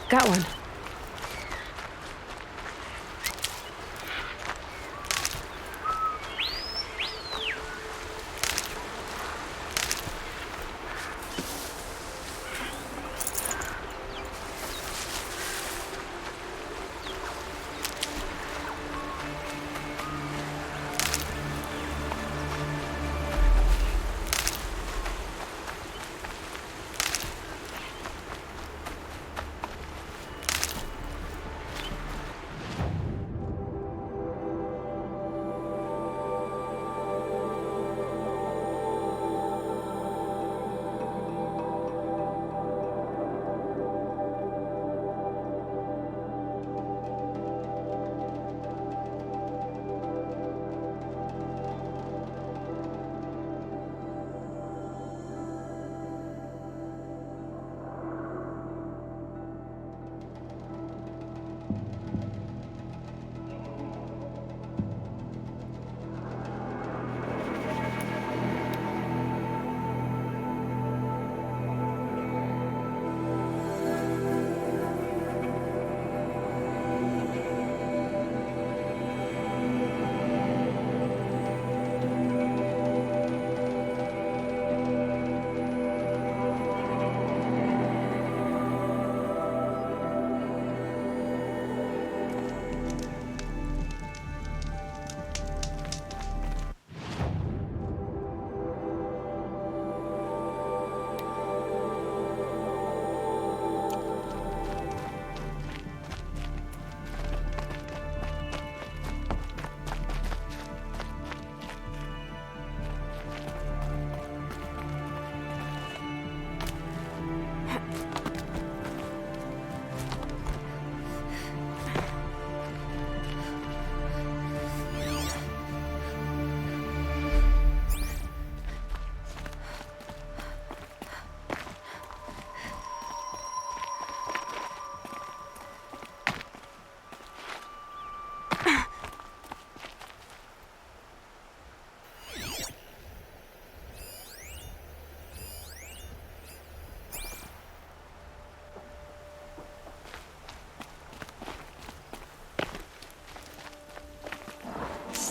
Got one.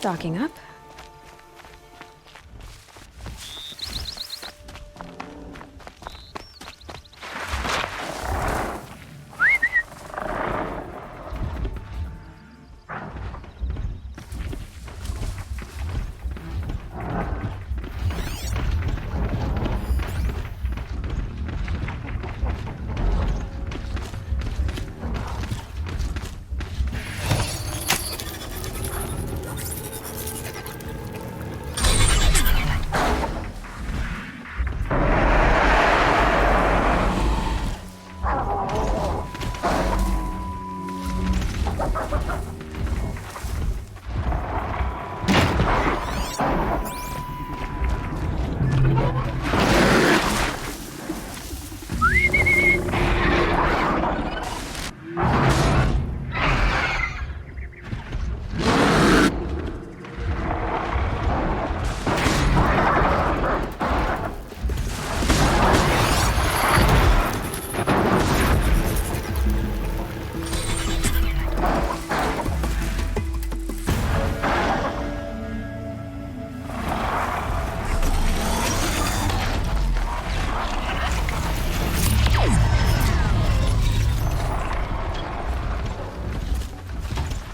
Stocking up.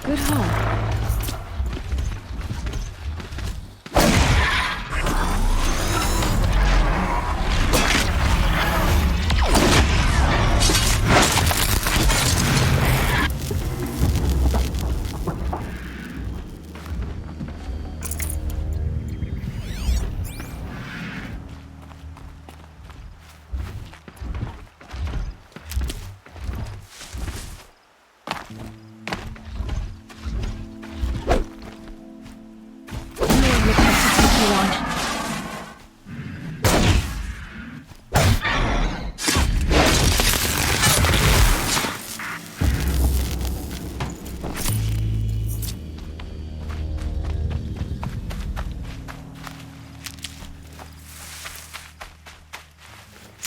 Good haul.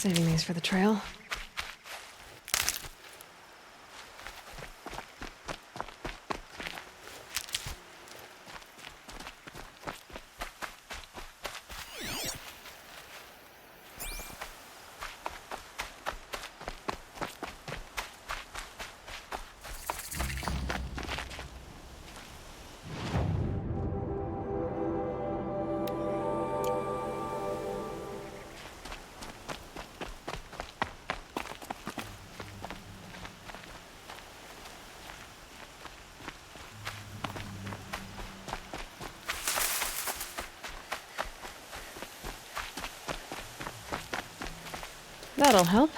Saving these for the trail. That'll help.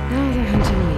Now they're hunting me.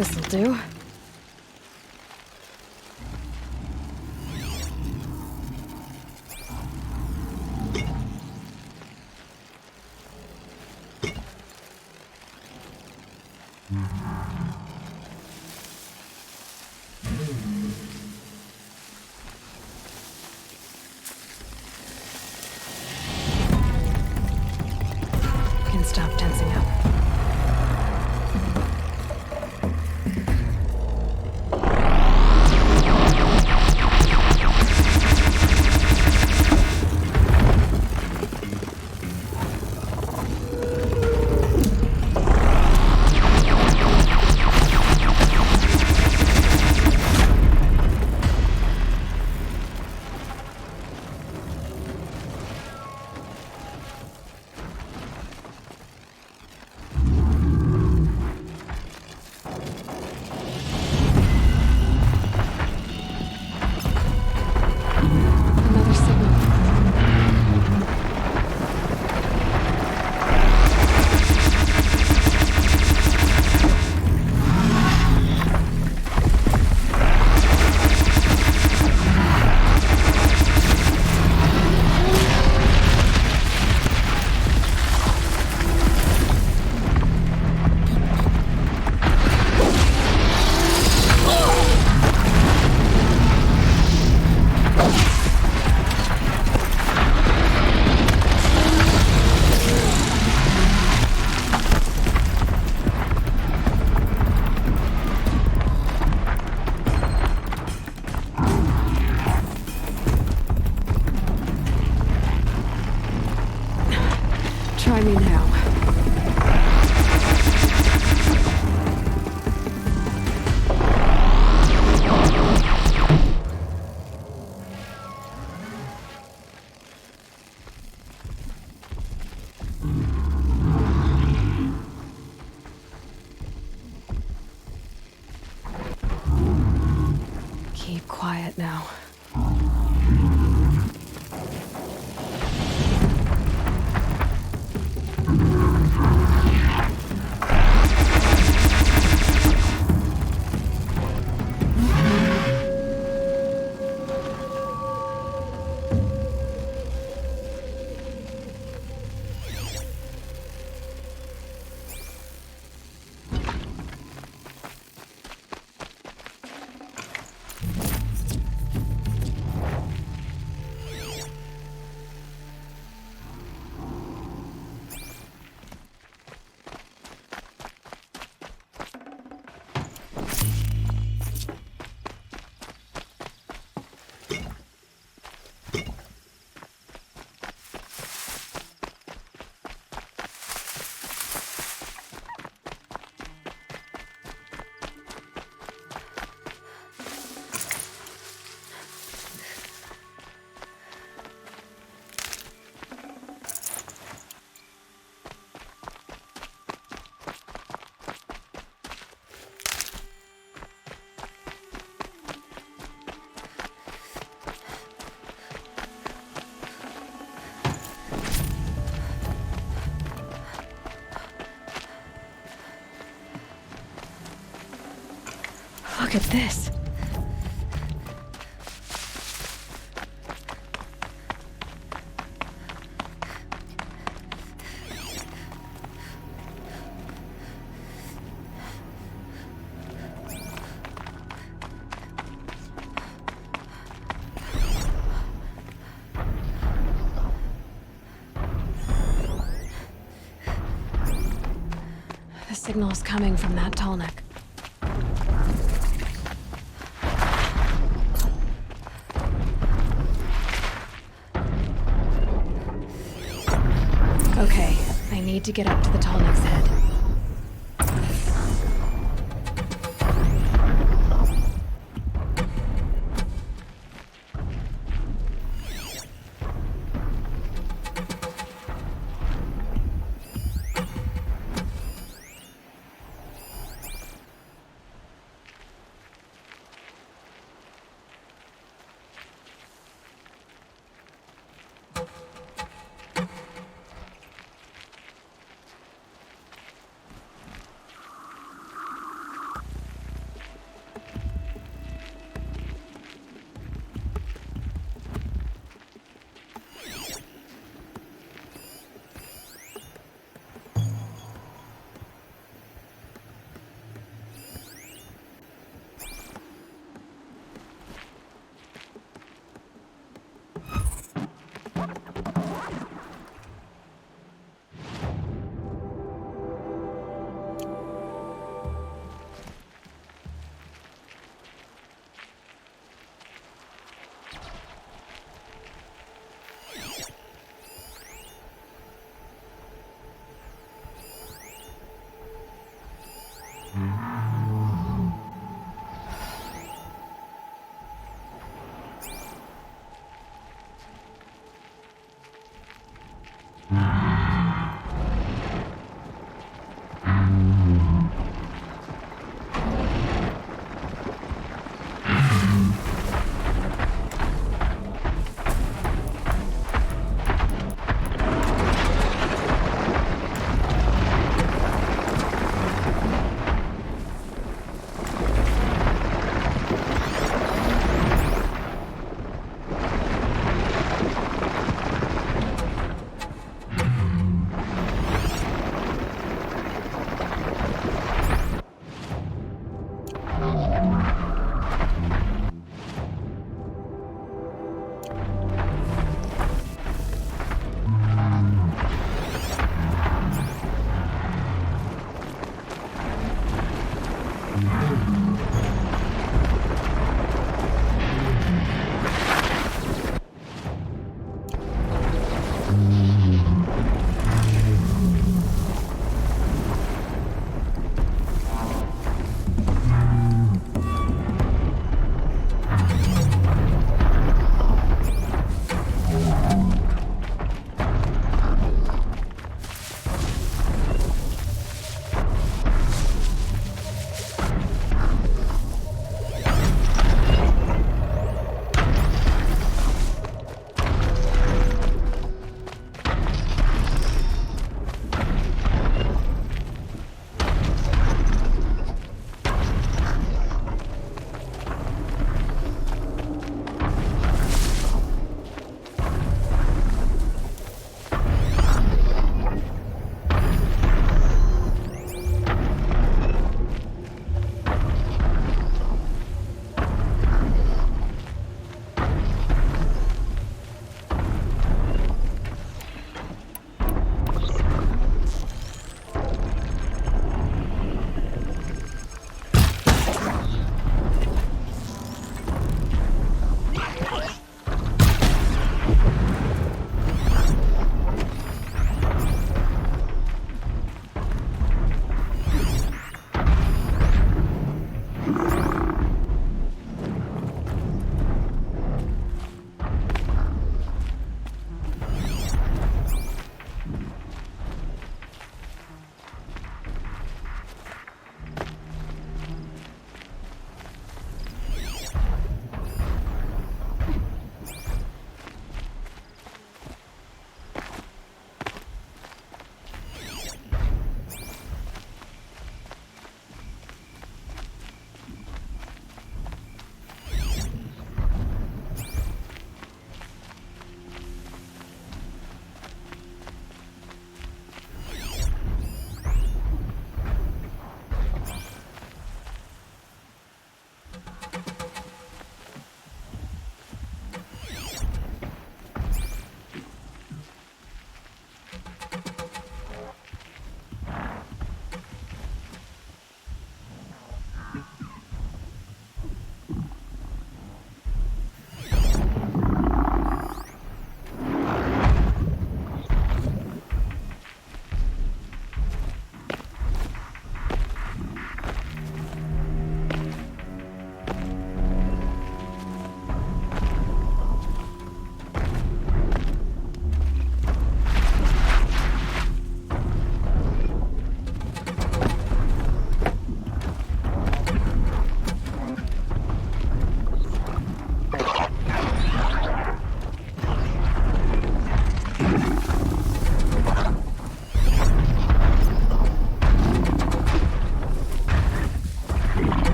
This'll do. Can stop tensing up. Another signal. Look at this. The signal's coming from that tall neck. Okay, I need to get up to the tall neck's head.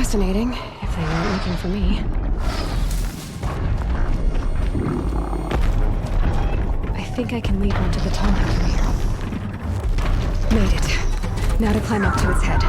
fascinating, if they weren't looking for me. I think I can lead one to the tunnel from here. Made it. Now to climb up to its head.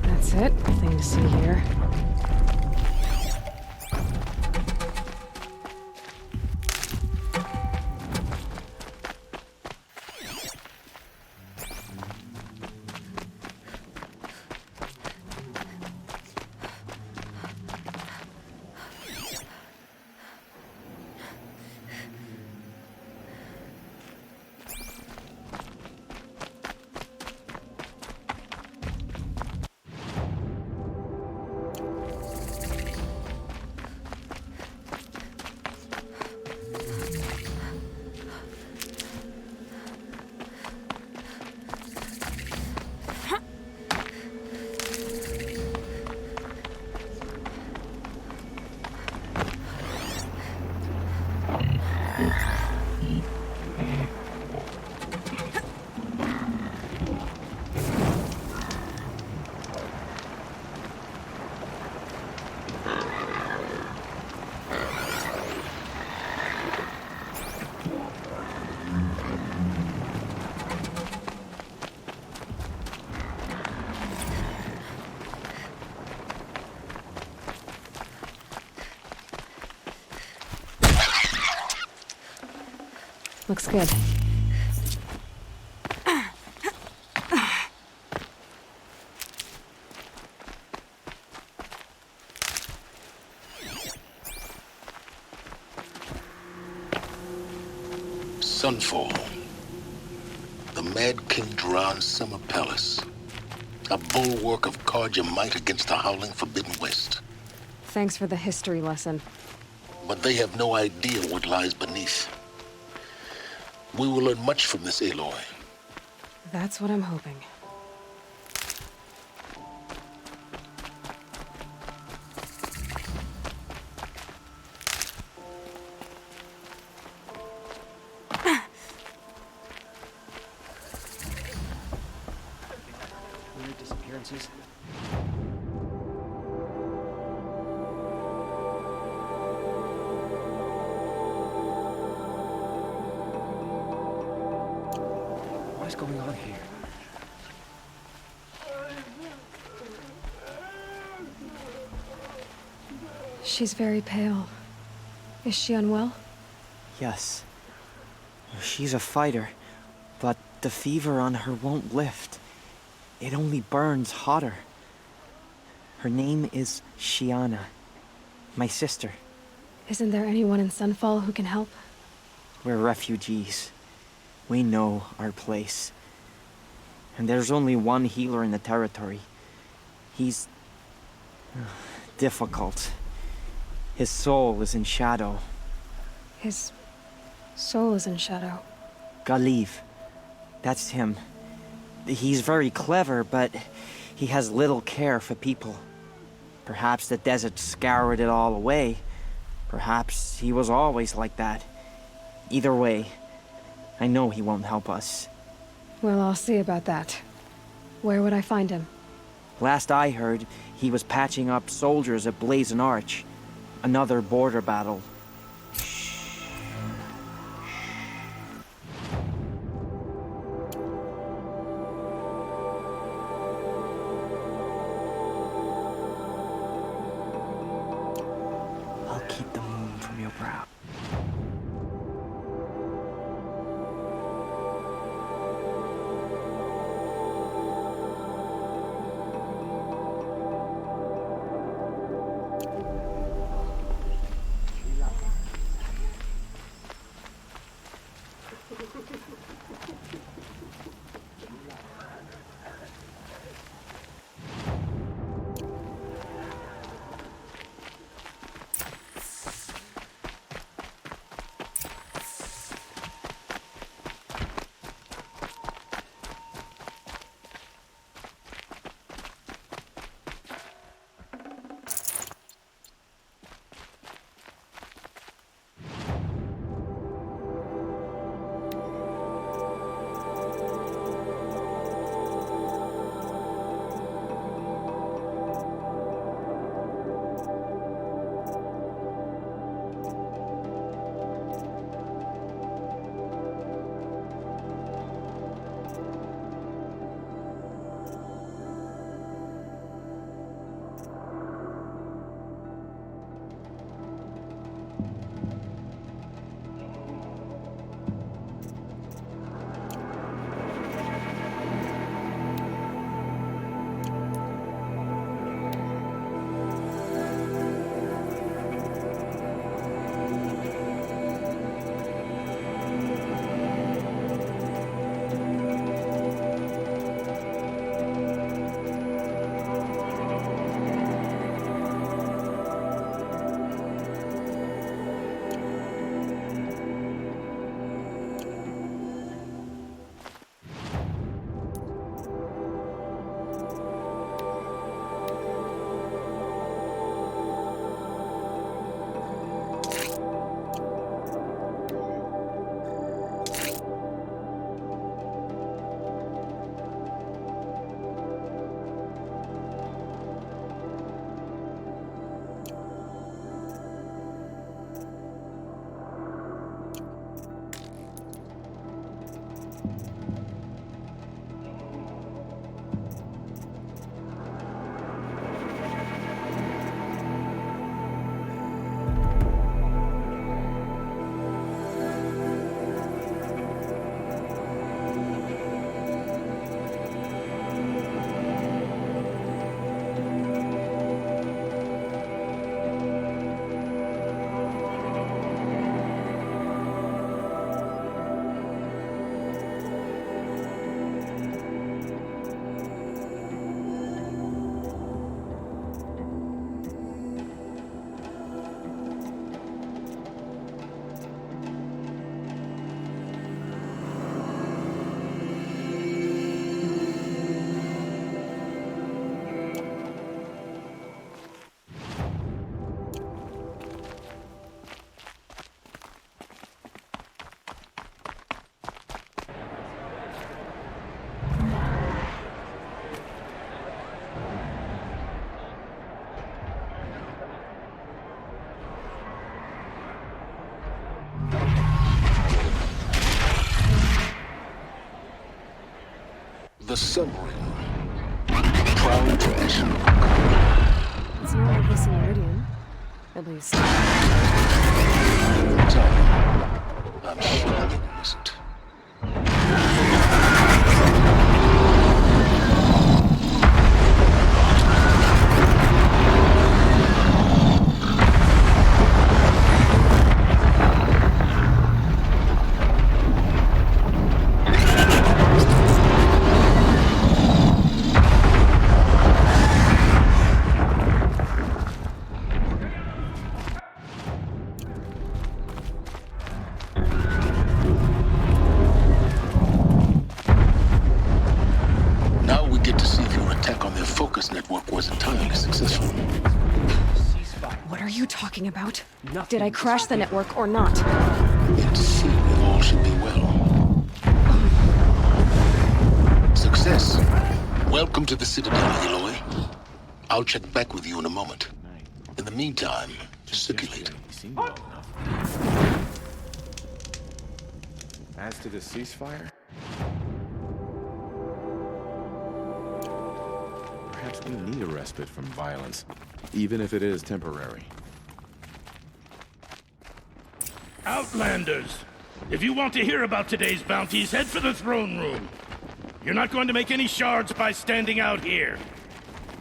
That's it. Nothing to see here. Looks good. Sunfall. The Mad King Duran's summer palace. A bulwark of Carja might against the howling Forbidden West. Thanks for the history lesson. But they have no idea what lies beneath. We will learn much from this Aloy. That's what I'm hoping. Weird disappearances. What is going on here? She's very pale. Is she unwell? Yes. She's a fighter, but the fever on her won't lift. It only burns hotter. Her name is Shiana, my sister. Isn't there anyone in Sunfall who can help? We're refugees. We know our place. And there's only one healer in the territory. He's difficult. His soul is in shadow. His soul is in shadow. Galiv. That's him. He's very clever, but he has little care for people. Perhaps the desert scoured it all away. Perhaps he was always like that. Either way, I know he won't help us. Well, I'll see about that. Where would I find him? Last I heard, he was patching up soldiers at Blazon Arch. Another border battle. I'll keep the moon from your brow. The submarine. Proud tradition. It's not like this in Meridian. At least. I'm sure it isn't. Now we get to see if your attack on their focus network was entirely successful. What are you talking about? Did I crash the network or not? In theory, all should be well. Success. Welcome to the Citadel, Eloy. I'll check back with you in a moment. In the meantime, circulate. As to the ceasefire, perhaps we need a respite from violence, even if it is temporary. Outlanders! If you want to hear about today's bounties, head for the throne room. You're not going to make any shards by standing out here.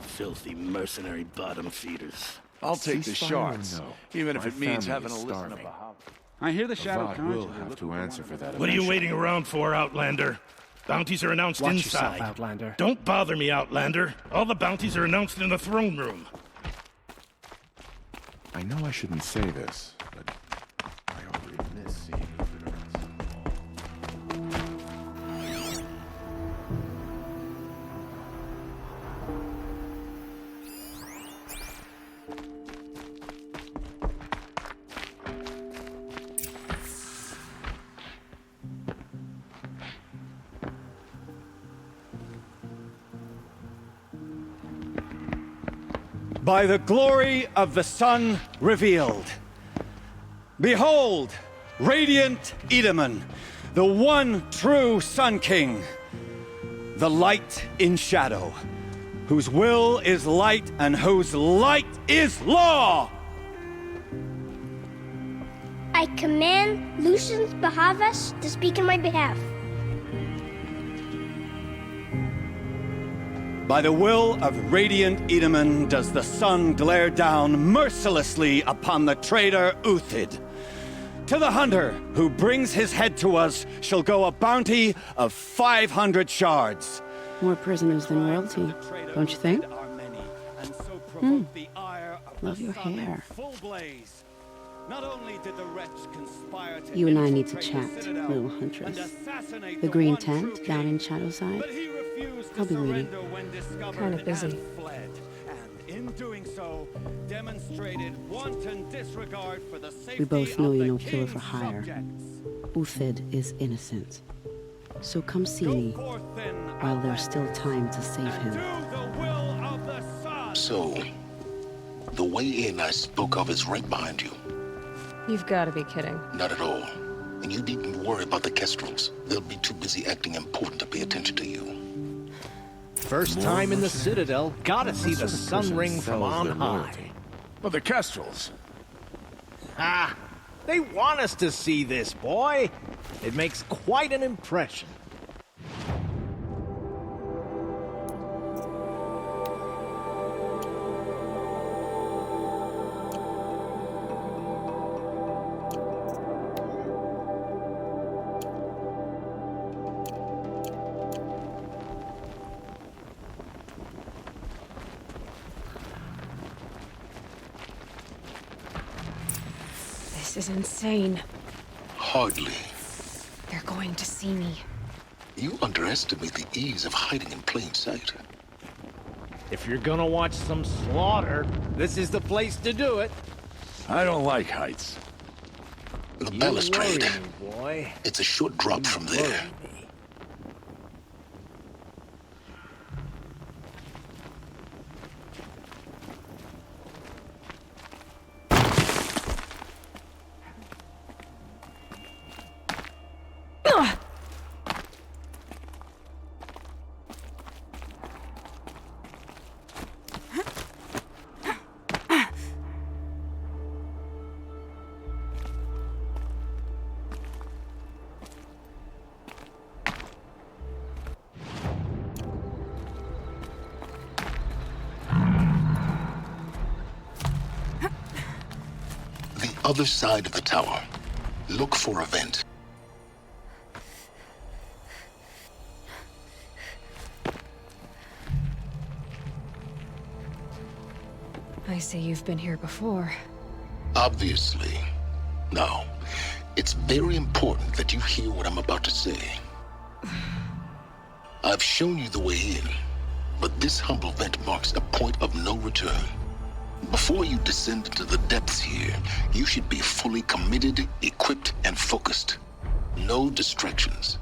Filthy mercenary bottom feeders. I'll take the Ceasefire or shards, no? even if My it means family having is to listen to starving. Bahab. I hear the Shadow Avad Conjurer will have looking to for answer one for of that. What are you eventually. waiting around for, Outlander? Bounties are announced Watch inside. yourself, Outlander. Don't bother me, Outlander. All the bounties are announced in the throne room. I know I shouldn't say this, but I already miss seeing the By the glory of the sun revealed. Behold, radiant Edaman, the one true Sun King, the light in shadow, whose will is light and whose light is law! I command Lucius Bahavas to speak in my behalf. By the will of radiant Edaman does the sun glare down mercilessly upon the traitor Uthid. To the hunter who brings his head to us shall go a bounty of 500 shards. More prisoners than royalty, don't you think? Love your hair. Not only did the wretch conspire to You and I need to infiltrate the chat, Citadel little huntress. and assassinate The green one true tent down king, in Shadowside? but he refused to I'll be waiting. surrender when discovered Kinda busy. and fled. And in doing so, demonstrated wanton disregard for the safety We both know of you're the no killer for king's hire. subjects. Uthid is innocent. So come see Go me forth then, while there's still Outlander, time to save and him. do the will of the sun. So, the way in I spoke of is right behind you. You've got to be kidding. Not at all. And you needn't worry about the Kestrels. They'll be too busy acting important to pay attention to you. First time in the Citadel, gotta see the sun ring from on high. Well, the Kestrels. Ah, they want us to see this, boy. It makes quite an impression. This is insane. Hardly. They're going to see me. You underestimate the ease of hiding in plain sight. If you're gonna watch some slaughter, this is the place to do it. I don't like heights. The You balustrade. worry me, boy. It's a short drop from there. Worry me. other side of the tower. Look for a vent. I see you've been here before. Obviously. Now, it's very important that you hear what I'm about to say. I've shown you the way in, but this humble vent marks a point of no return. Before you descend into the depths here, you should be fully committed, equipped, and focused. No distractions.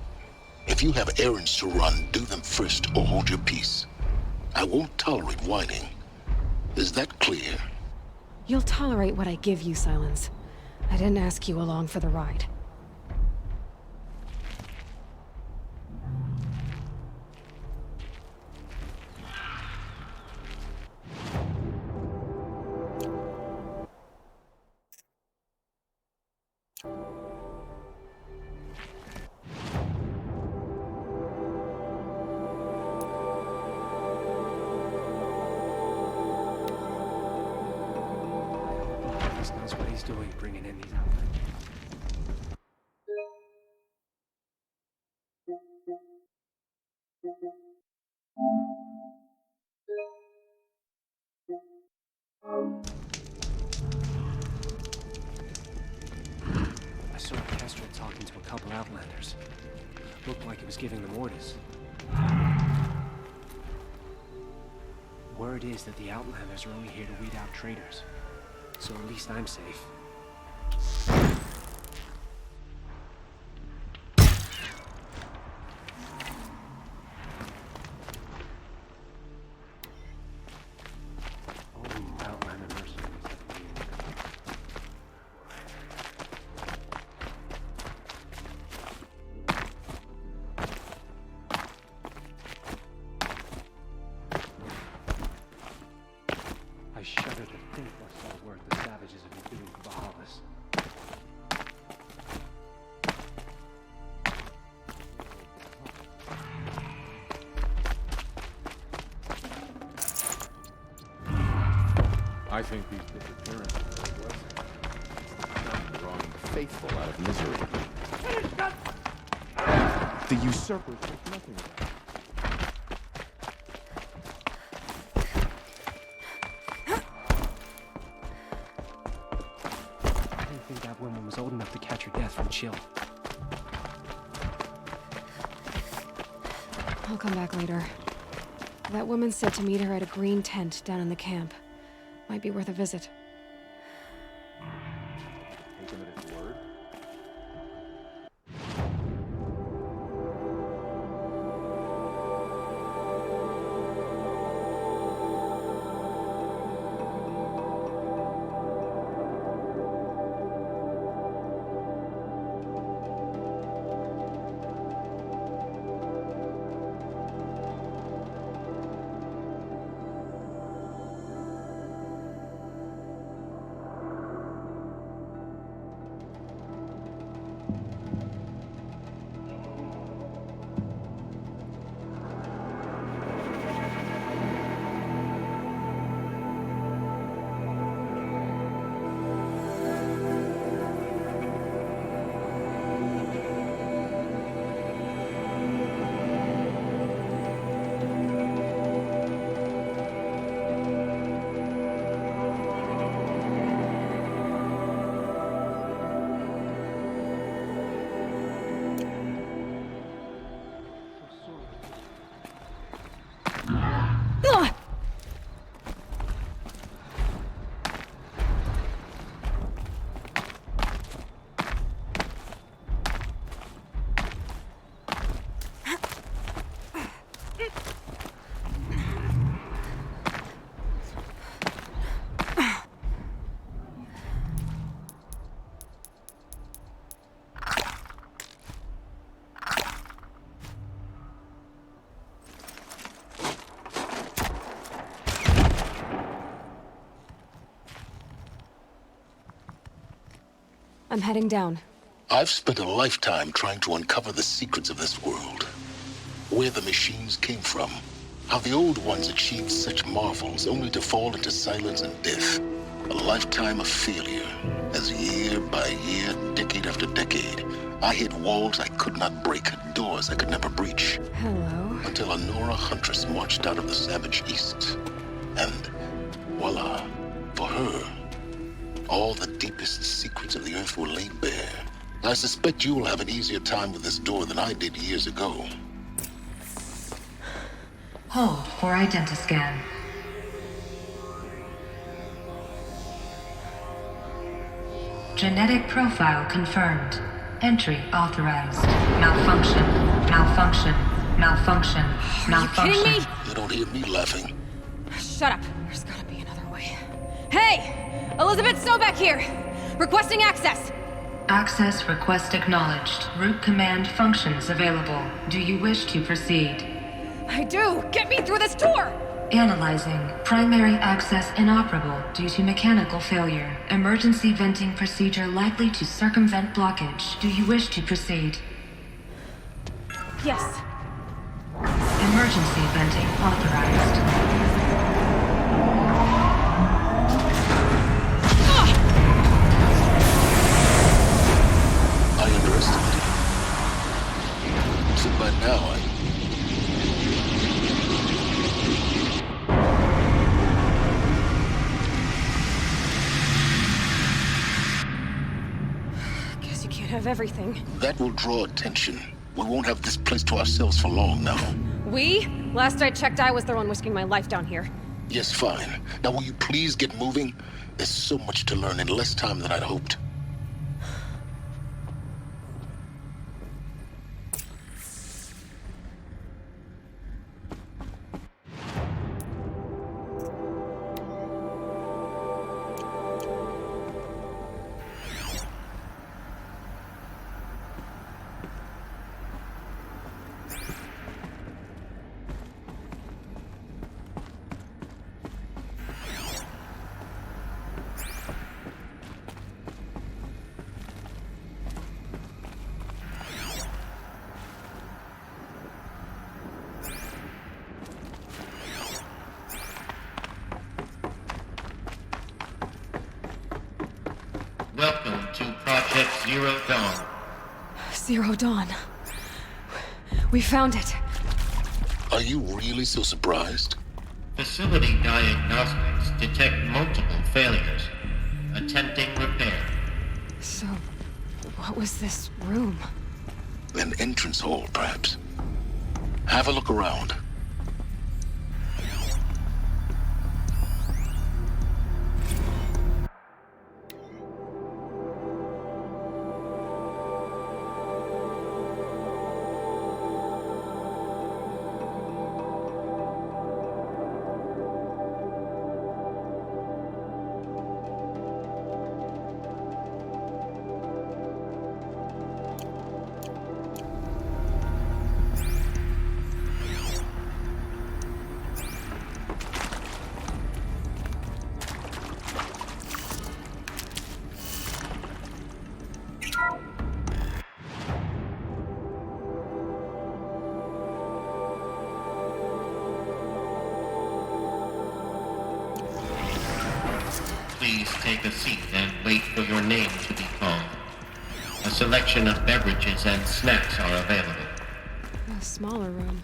If you have errands to run, do them first or hold your peace. I won't tolerate whining. Is that clear? You'll tolerate what I give you, Silence. I didn't ask you along for the ride. Knows what he's doing, bringing in these outfits. I saw Kestrel talking to a couple Outlanders. Looked like he was giving them orders. Word is that the Outlanders are only here to weed out traitors. So at least I'm safe. Outlander mercenaries at the end. I shudder to think what sort of work the savages have been doing for Bahalis. I think these disappearances are a blessing. Drawing the faithful out of misery. The usurpers think nothing of that. I didn't think that woman was old enough to catch her death from chill. I'll come back later. That woman said to meet her at a green tent down in the camp. Might be worth a visit. Take him at his word. I'm heading down. I've spent a lifetime trying to uncover the secrets of this world. Where the machines came from. How the old ones achieved such marvels only to fall into silence and death. A lifetime of failure, as year by year, decade after decade, I hit walls I could not break, doors I could never breach. Hello. Until a Nora huntress marched out of the savage east. And voila, for her, all the deepest secrets of the earth were laid bare. I suspect you will have an easier time with this door than I did years ago. Hold for identiscan. Genetic profile confirmed. Entry authorized. Malfunction. Malfunction. Malfunction. Malfunction. Are you kidding me? You don't hear me laughing. Shut up. There's gotta be another way. Hey! Elizabeth Snobeck here! Requesting access! Access request acknowledged. Root command functions available. Do you wish to proceed? I do! Get me through this door! Analyzing. Primary access inoperable due to mechanical failure. Emergency venting procedure likely to circumvent blockage. Do you wish to proceed? Yes. Emergency venting authorized. I underestimated you. So by now, Guess you can't have everything. that will draw attention. We won't have this place to ourselves for long now. We? Last I checked, I was the one risking my life down here. Yes, fine. Now will you please get moving? There's so much to learn in less time than I'd hoped. Welcome to Project Zero Dawn. Zero Dawn. We found it. Are you really so surprised? Facility diagnostics detect multiple failures. Attempting repair. So, what was this room? An entrance hall, perhaps. Have a look around. Please take a seat and wait for your name to be called. A selection of beverages and snacks are available. A smaller room.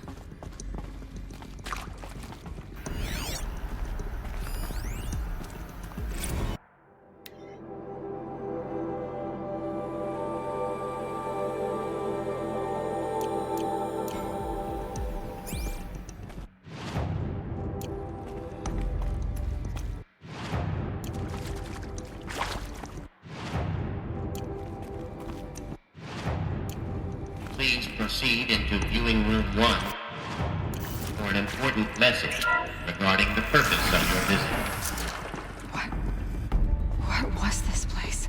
Please proceed into viewing room 1 for an important message regarding the purpose of your visit. What was this place?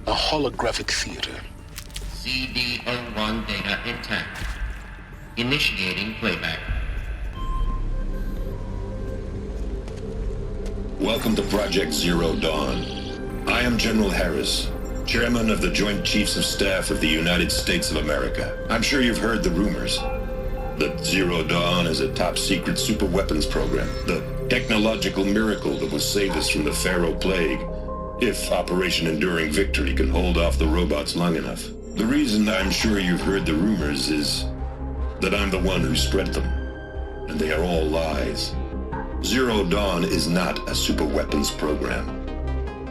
A holographic theater. CD01 data intact. Initiating playback. Welcome to Project Zero Dawn. I am General Harris, Chairman of the Joint Chiefs of Staff of the United States of America. I'm sure you've heard the rumors that Zero Dawn is a top-secret superweapons program. The Technological miracle that will save us from the Pharaoh Plague, if Operation Enduring Victory can hold off the robots long enough. The reason I'm sure you've heard the rumors is that I'm the one who spread them, and they are all lies. Zero Dawn is not a superweapons program,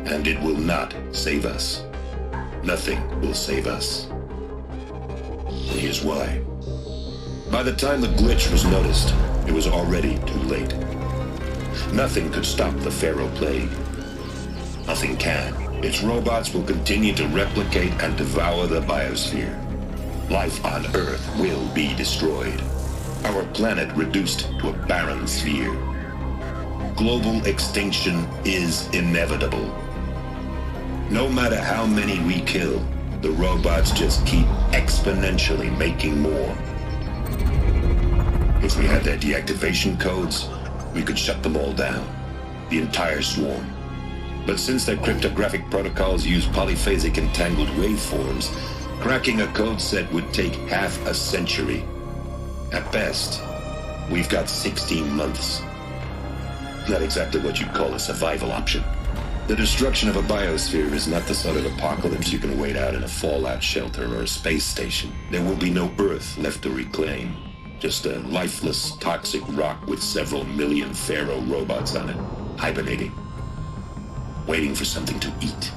and it will not save us. Nothing will save us. And here's why. By the time the glitch was noticed, it was already too late. Nothing could stop the Pharaoh Plague. Nothing can. Its robots will continue to replicate and devour the biosphere. Life on Earth will be destroyed. Our planet reduced to a barren sphere. Global extinction is inevitable. No matter how many we kill, the robots just keep exponentially making more. If we had their deactivation codes, we could shut them all down. The entire swarm. But since their cryptographic protocols use polyphasic entangled waveforms, cracking a code set would take half a century. At best, we've got 16 months. Not exactly what you'd call a survival option. The destruction of a biosphere is not the sort of apocalypse you can wait out in a fallout shelter or a space station. There will be no Earth left to reclaim. Just a lifeless, toxic rock with several million Pharaoh robots on it, hibernating, waiting for something to eat.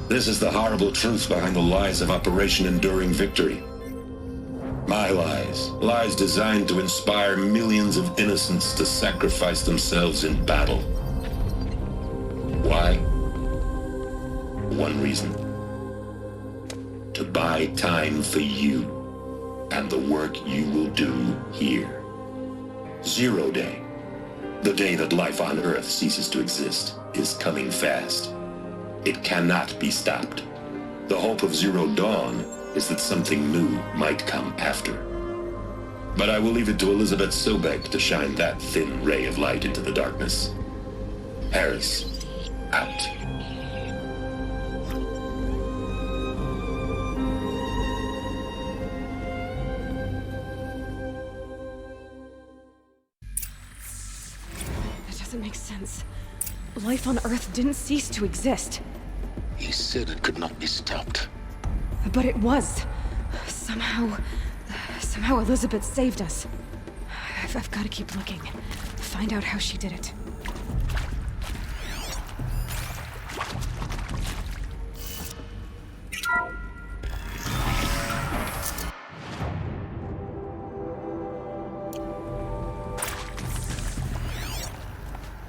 This is the horrible truth behind the lies of Operation Enduring Victory. My lies. Lies designed to inspire millions of innocents to sacrifice themselves in battle. Why? One reason. To buy time for you and the work you will do here. Zero Day, the day that life on Earth ceases to exist, is coming fast. It cannot be stopped. The hope of Zero Dawn is that something new might come after. But I will leave it to Elizabeth Sobek to shine that thin ray of light into the darkness. Harris, out. That doesn't make sense. Life on Earth didn't cease to exist. He said it could not be stopped. But it was. Somehow Elizabeth saved us. I've got to keep looking. Find out how she did it.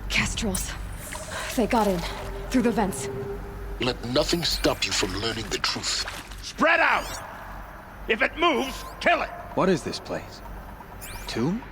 Kestrels. They got in. Through the vents. Let nothing stop you from learning the truth. Spread out! If it moves, kill it! What is this place? Tomb?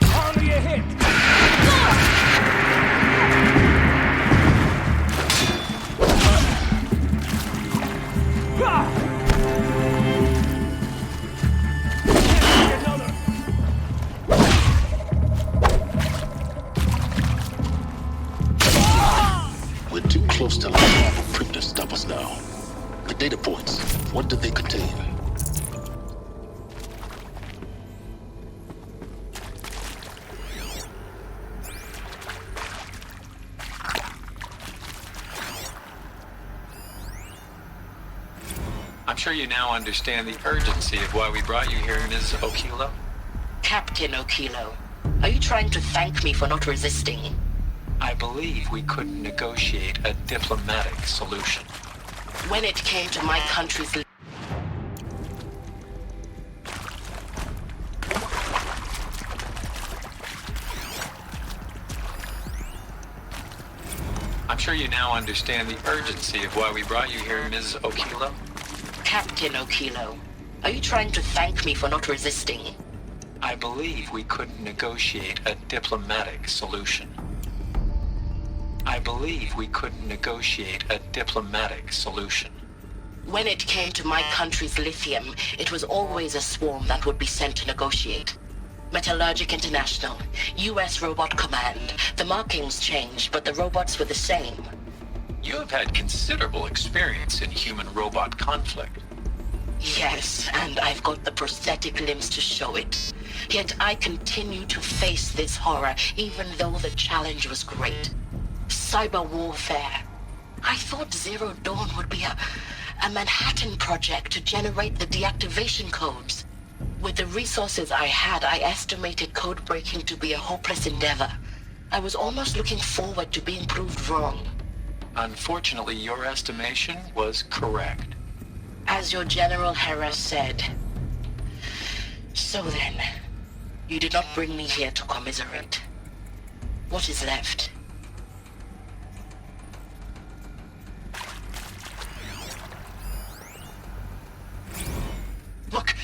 Only a hit! We're too close to life for Crypt to stop us now. The data points, what did they contain? I'm sure you now understand the urgency of why we brought you here, Ms. Okilo. Captain Okilo, are you trying to thank me for not resisting? I believe we couldn't negotiate a diplomatic solution. When it came to my country's... I'm sure you now understand the urgency of why we brought you here, Ms. Okilo. Captain Okilo, are you trying to thank me for not resisting? I believe we couldn't negotiate a diplomatic solution. I believe we couldn't negotiate a diplomatic solution. When it came to my country's lithium, it was always a swarm that would be sent to negotiate. Metallurgic International, U.S. Robot Command. The markings changed, but the robots were the same. You have had considerable experience in human-robot conflict. Yes, and I've got the prosthetic limbs to show it. Yet I continue to face this horror, even though the challenge was great. Cyber warfare. I thought Zero Dawn would be a Manhattan project to generate the deactivation codes. With the resources I had, I estimated code breaking to be a hopeless endeavor. I was almost looking forward to being proved wrong. Unfortunately, your estimation was correct. As your General Hera said. So then, you did not bring me here to commiserate. What is left? Look,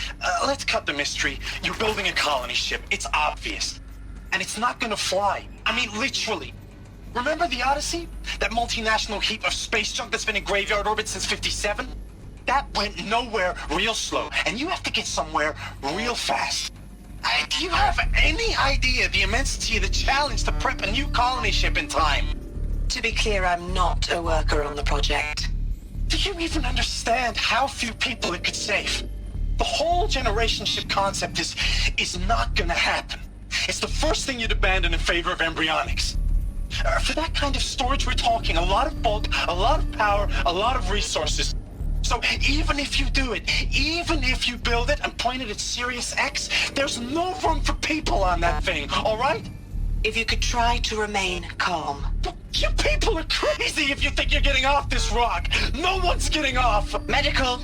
let's cut the mystery. You're building a colony ship. It's obvious. And it's not gonna fly. I mean, literally. Remember the Odyssey? That multinational heap of space junk that's been in graveyard orbit since 57? That went nowhere real slow. And you have to get somewhere real fast. Do you have any idea the immensity of the challenge to prep a new colony ship in time? To be clear, I'm not a worker on the project. Do you even understand how few people it could save? The whole generation ship concept is not gonna happen. It's the first thing you'd abandon in favor of embryonics. For that kind of storage, we're talking a lot of bulk, a lot of power, a lot of resources. So even if you do it, even if you build it and point it at Sirius X, there's no room for people on that thing, all right? If you could try to remain calm. You people are crazy if you think you're getting off this rock. No one's getting off. Medical.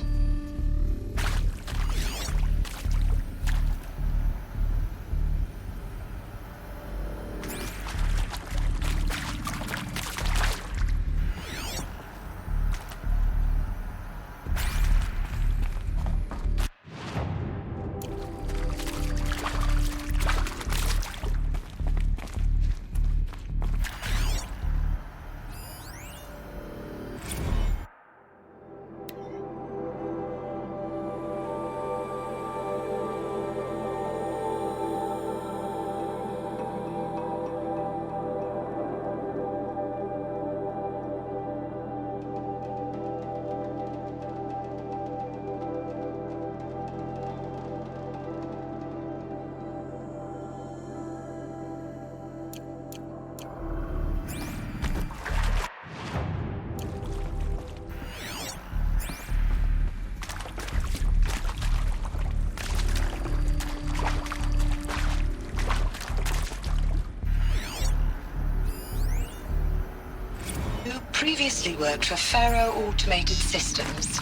Previously worked for Faro Automated Systems.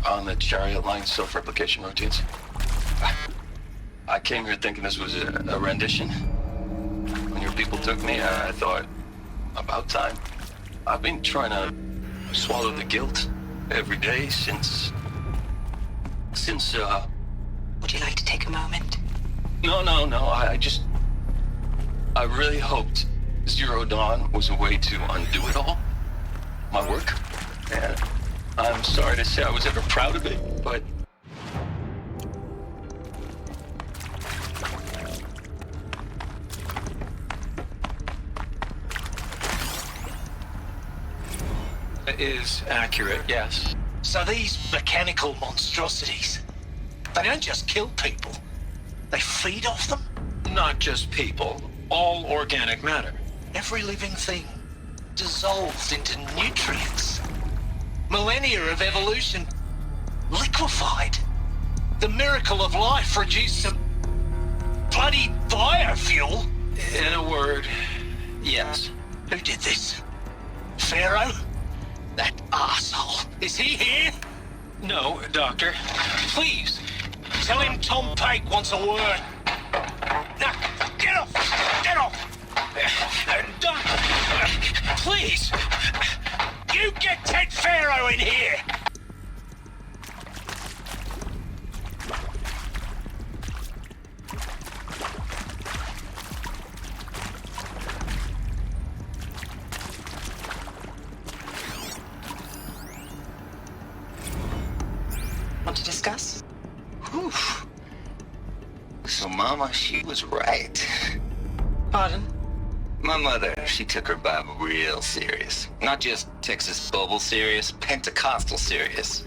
On the Chariot Line self-replication routines. I came here thinking this was a rendition. When your people took me, I thought, about time. I've been trying to swallow the guilt every day since... Would you like to take a moment? No, I really hoped Zero Dawn was a way to undo it all. My work. And I'm sorry to say I was ever proud of it, but... It is accurate, yes. So these mechanical monstrosities, they don't just kill people. They feed off them? Not just people. All organic matter. Every living thing dissolves into nutrients. Millennia of evolution, liquid liquefied. The miracle of life reduced to bloody biofuel. In a word, yes. Who did this? Pharaoh? That arsehole. Is he here? No, Doctor. Please, tell him Tom Pike wants a word. Now, get off! Get off! Doctor, please! You get Ted Pharaoh in here! Want to discuss? Whew. So Mama, she was right. Pardon? My mother, she took her Bible real serious. Not just Texas Bible serious, Pentecostal serious.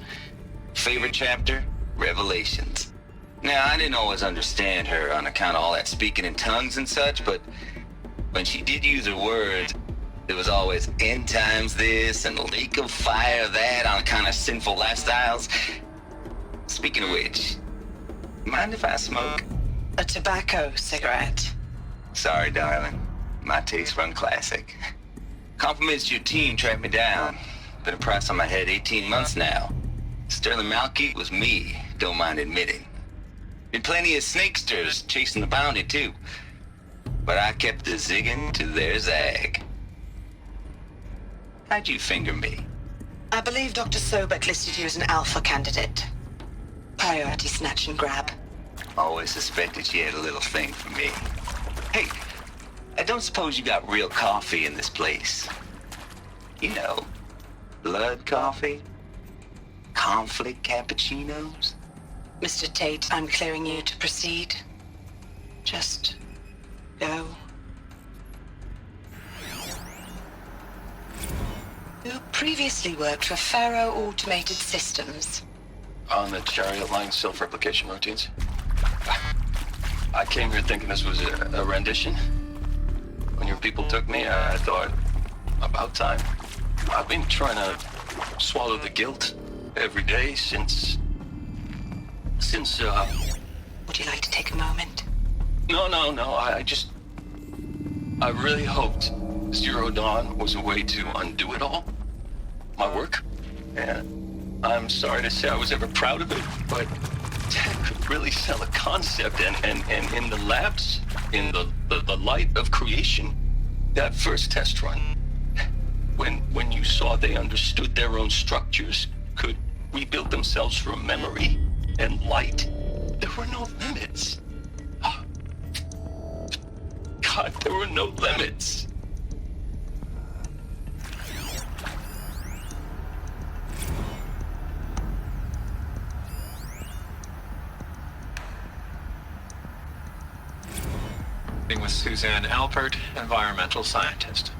Favorite chapter? Revelations. Now, I didn't always understand her on account of all that speaking in tongues and such, but when she did use her words, there was always end times this and lake of fire that on account of sinful lifestyles. Speaking of which, mind if I smoke? A tobacco cigarette. Sorry, darling. My taste run classic. Compliments to your team tracked me down. Been a price on my head 18 months now. Sterling Malkeet was me, don't mind admitting. Been plenty of snakesters chasing the bounty too. But I kept the zigging to their zag. How'd you finger me? I believe Dr. Sobek listed you as an alpha candidate. Priority snatch and grab. Always suspected she had a little thing for me. Hey, I don't suppose you got real coffee in this place. You know, blood coffee? Conflict cappuccinos? Mr. Tate, I'm clearing you to proceed. Just go. You previously worked for Pharaoh Automated Systems. On the chariot line self-replication routines. I came here thinking this was a rendition. When your people took me, I thought, about time. I've been trying to swallow the guilt every day since... Would you like to take a moment? No, I really hoped Zero Dawn was a way to undo it all. My work. And I'm sorry to say I was ever proud of it, but Ted could really sell a concept, and in the labs, in the light of creation, that first test run, when you saw they understood their own structures, could rebuild themselves from memory and light, there were no limits. God, there were no limits. With Suzanne Alpert, environmental scientist.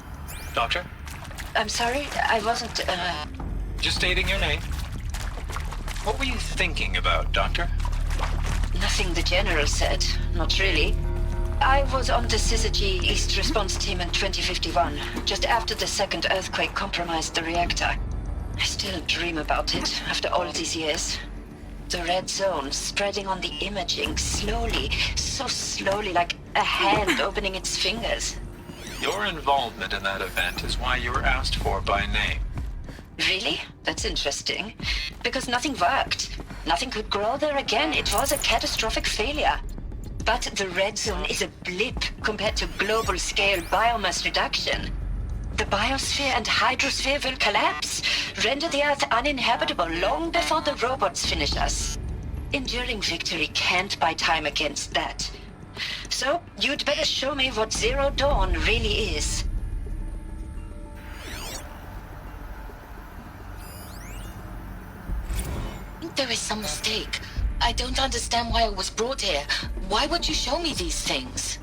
Doctor? I'm sorry, I wasn't, Just stating your name. What were you thinking about, Doctor? Nothing the General said. Not really. I was on the Syzygy East Response Team in 2051, just after the second earthquake compromised the reactor. I still dream about it, after all these years. The red zone spreading on the imaging, slowly, so slowly, like a hand opening its fingers. Your involvement in that event is why you were asked for by name. Really? That's interesting. Because nothing worked. Nothing could grow there again. It was a catastrophic failure. But the red zone is a blip compared to global-scale biomass reduction. The biosphere and hydrosphere will collapse, render the Earth uninhabitable long before the robots finish us. Enduring victory can't buy time against that. So, you'd better show me what Zero Dawn really is. There is some mistake. I don't understand why I was brought here. Why would you show me these things?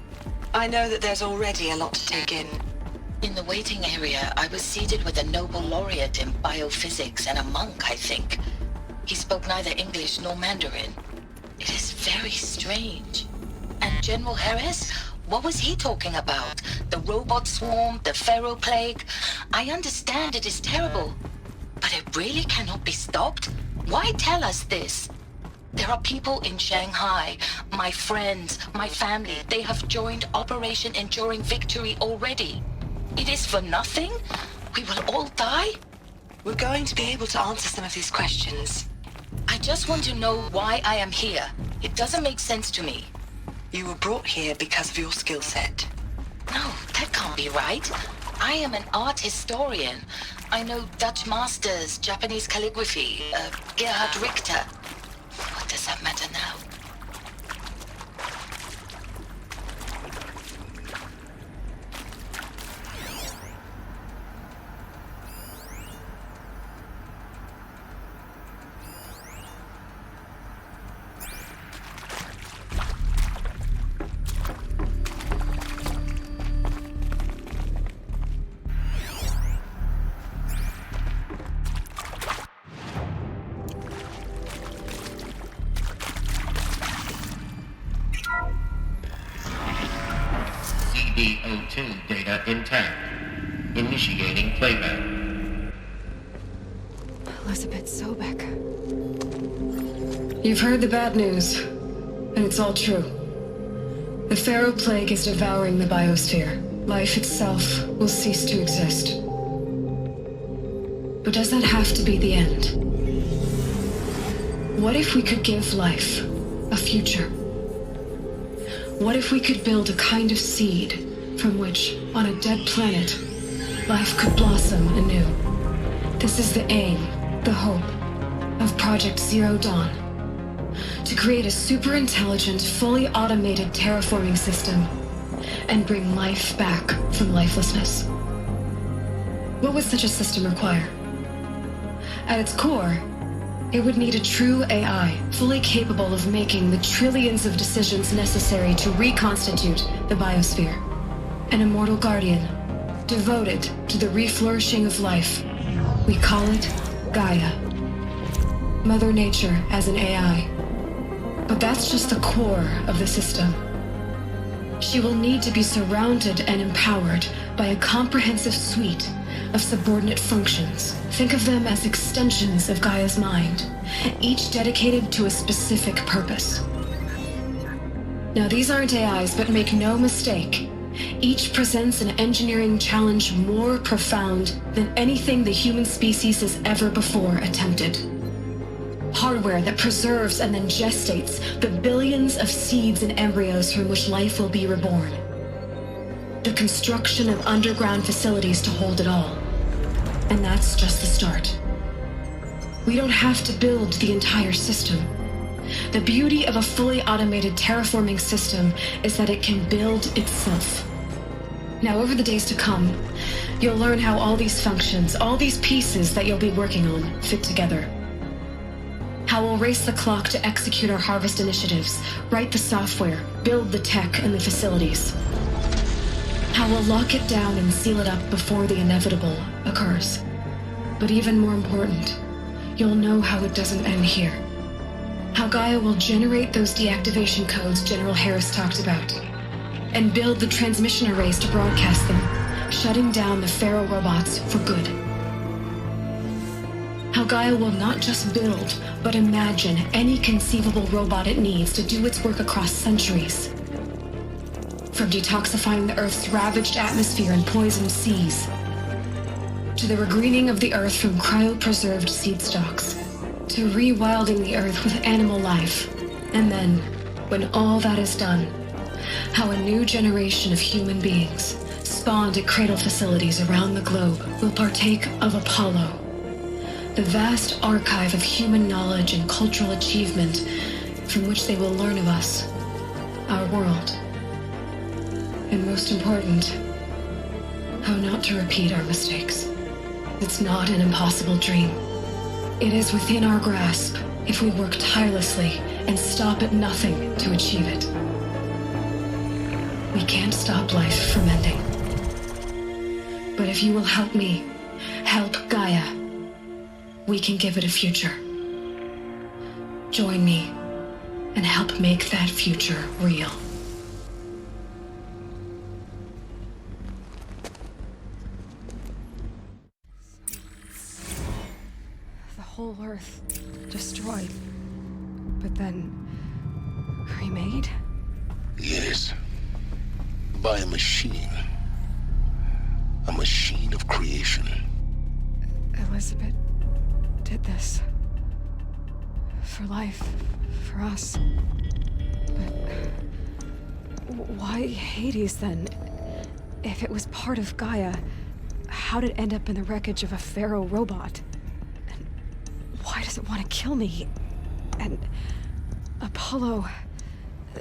I know that there's already a lot to take in. In the waiting area, I was seated with a Nobel laureate in biophysics and a monk, I think. He spoke neither English nor Mandarin. It is very strange. And General Harris? What was he talking about? The robot swarm, the Pharaoh plague? I understand it is terrible, but They really cannot be stopped? Why tell us this? There are people in Shanghai, my friends, my family. They have joined Operation Enduring Victory already. It is for nothing? We will all die? We're going to be able to answer some of these questions. I just want to know why I am here. It doesn't make sense to me. You were brought here because of your skill set. No, that can't be right. I am an art historian. I know Dutch masters, Japanese calligraphy, Gerhard Richter. What does that matter now? CDO2 data intact. Initiating playback. Elizabeth Sobek. You've heard the bad news, and it's all true. The Pharaoh Plague is devouring the biosphere. Life itself will cease to exist. But does that have to be the end? What if we could give life a future? What if we could build a kind of seed from which, on a dead planet, life could blossom anew? This is the aim, the hope, of Project Zero Dawn. To create a super-intelligent, fully automated terraforming system and bring life back from lifelessness. What would such a system require? At its core, it would need a true AI, fully capable of making the trillions of decisions necessary to reconstitute the biosphere. An immortal guardian, devoted to the reflourishing of life. We call it Gaia. Mother Nature as an AI. But that's just the core of the system. She will need to be surrounded and empowered by a comprehensive suite of subordinate functions. Think of them as extensions of Gaia's mind, each dedicated to a specific purpose. Now, these aren't AIs, but make no mistake, each presents an engineering challenge more profound than anything the human species has ever before attempted. Hardware that preserves and then gestates the billions of seeds and embryos from which life will be reborn. The construction of underground facilities to hold it all. And that's just the start. We don't have to build the entire system. The beauty of a fully automated terraforming system is that it can build itself. Now, over the days to come, you'll learn how all these functions, all these pieces that you'll be working on, fit together. How we'll race the clock to execute our harvest initiatives, write the software, build the tech and the facilities. How we'll lock it down and seal it up before the inevitable occurs. But even more important, you'll know how it doesn't end here. How Gaia will generate those deactivation codes General Harris talked about, and build the transmission arrays to broadcast them, shutting down the Pharaoh robots for good. How Gaia will not just build, but imagine any conceivable robot it needs to do its work across centuries. From detoxifying the Earth's ravaged atmosphere and poisoned seas, to the regreening of the Earth from cryopreserved seed stalks, to rewilding the Earth with animal life. And then, when all that is done, how a new generation of human beings, spawned at cradle facilities around the globe, will partake of Apollo, the vast archive of human knowledge and cultural achievement from which they will learn of us, our world. And most important, how not to repeat our mistakes. It's not an impossible dream. It is within our grasp if we work tirelessly and stop at nothing to achieve it. We can't stop life from ending. But if you will help me, help Gaia, we can give it a future. Join me and help make that future real. But then... remade? Yes. By a machine. A machine of creation. Elizabeth did this. For life. For us. But... why Hades, then? If it was part of Gaia, how'd it end up in the wreckage of a Pharaoh robot? And why does it want to kill me? And... Apollo...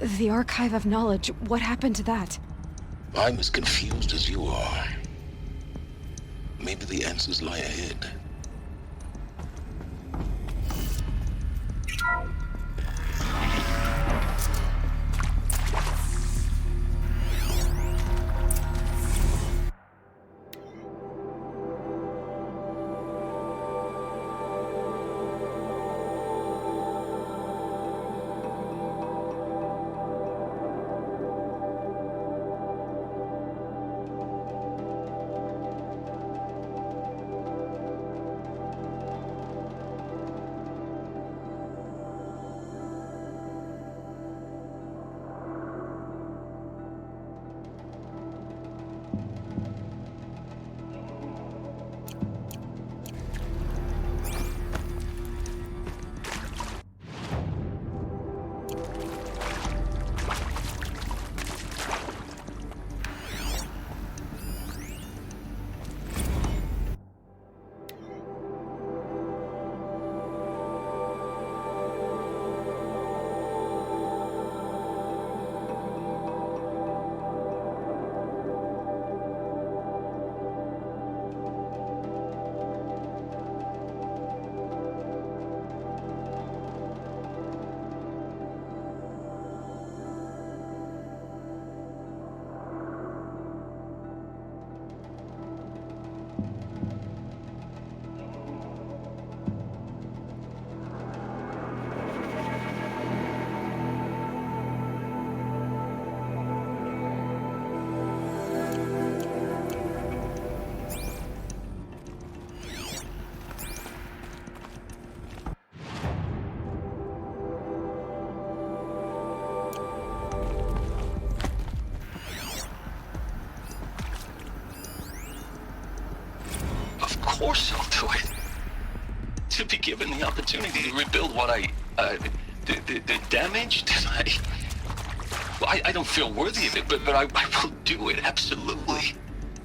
the Archive of Knowledge, what happened to that? I'm as confused as you are. Maybe the answers lie ahead. Of course I'll do it. To be given the opportunity to rebuild what the damage that I don't feel worthy of it, but I will do it, absolutely.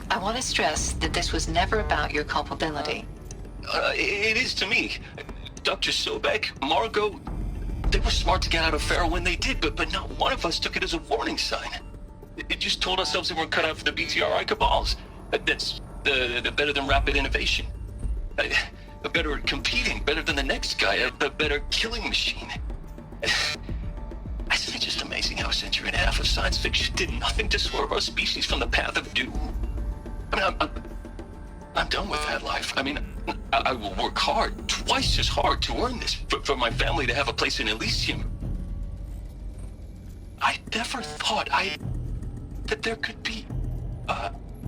I want to stress that this was never about your culpability. It is to me. Dr. Sobek, Margot, they were smart to get out of Pharaoh when they did, but not one of us took it as a warning sign. It just told ourselves that we're cut out for the BTRI cabals. That's the better than rapid innovation. Better at competing, better than the next guy, a better killing machine. It's just amazing how a century and a half of science fiction did nothing to swerve our species from the path of doom. I mean, I'm done with that life. I mean, I will work hard, twice as hard to earn this, for my family to have a place in Elysium. I never thought that there could be,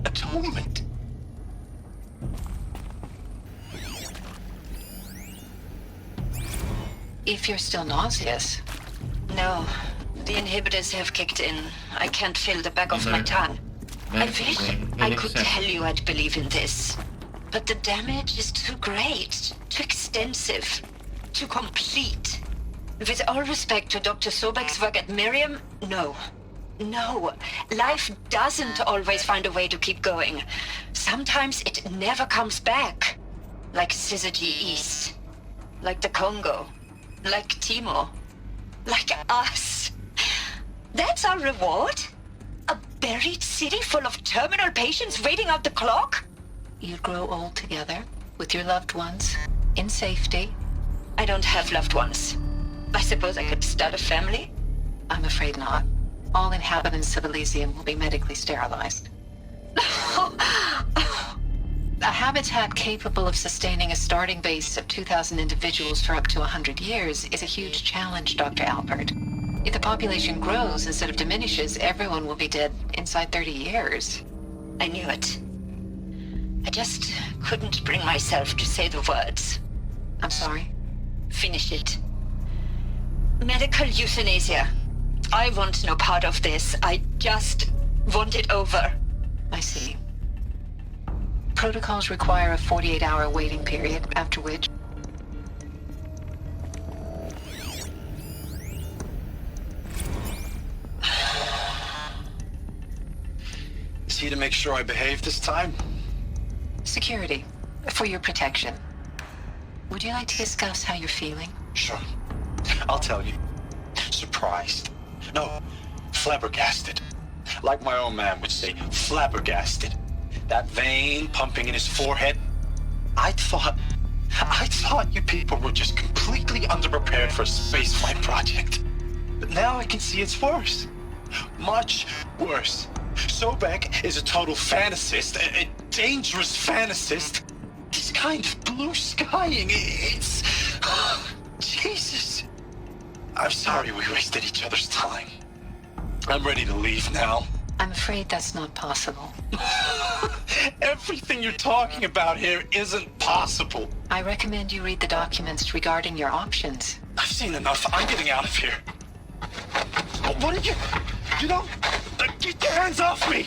atonement. If you're still nauseous. No, the inhibitors have kicked in. I can't feel the back of my tongue. I wish I could tell you I'd believe in this. But the damage is too great, too extensive, too complete. With all respect to Dr. Sobek's work at Miriam, no. No, life doesn't always find a way to keep going. Sometimes it never comes back. Like Syzygy East. Like the Congo. Like Timo. Like us. That's our reward? A buried city full of terminal patients waiting out the clock? You grow old together, with your loved ones, in safety. I don't have loved ones. I suppose I could start a family? I'm afraid not. All inhabitants of Elysium will be medically sterilized. A habitat capable of sustaining a starting base of 2,000 individuals for up to 100 years is a huge challenge, Dr. Alpert. If the population grows instead of diminishes, everyone will be dead inside 30 years. I knew it. I just couldn't bring myself to say the words. I'm sorry. Finish it. Medical euthanasia. I want no part of this. I just want it over. I see. Protocols require a 48-hour waiting period, after which... Is he to make sure I behave this time? Security. For your protection. Would you like to discuss how you're feeling? Sure. I'll tell you. Surprised. No, flabbergasted. Like my own man would say, flabbergasted. That vein pumping in his forehead. I thought you people were just completely underprepared for a spaceflight project. But now I can see it's worse. Much worse. Sobek is a total fantasist, a dangerous fantasist. This kind of blue skying, it's... Jesus. I'm sorry we wasted each other's time. I'm ready to leave now. I'm afraid that's not possible. Everything you're talking about here isn't possible. I recommend you read the documents regarding your options. I've seen enough. I'm getting out of here. What did you... You know... Get your hands off me!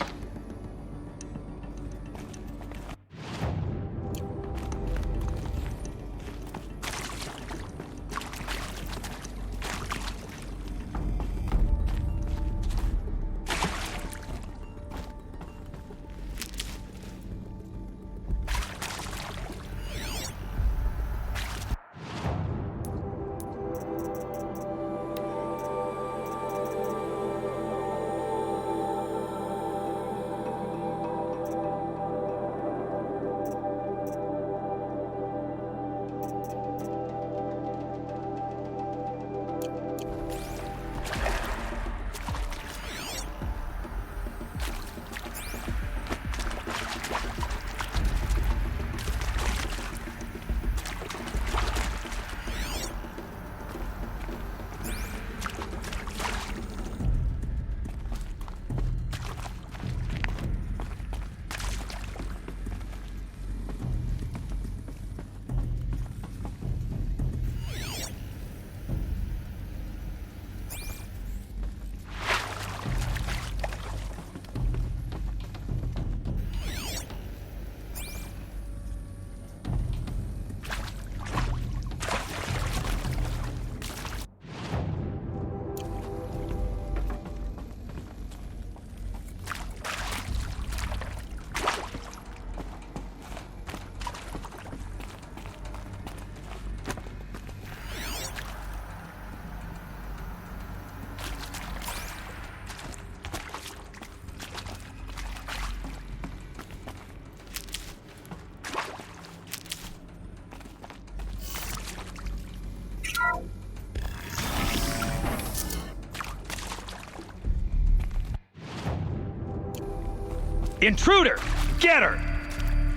Intruder! Get her!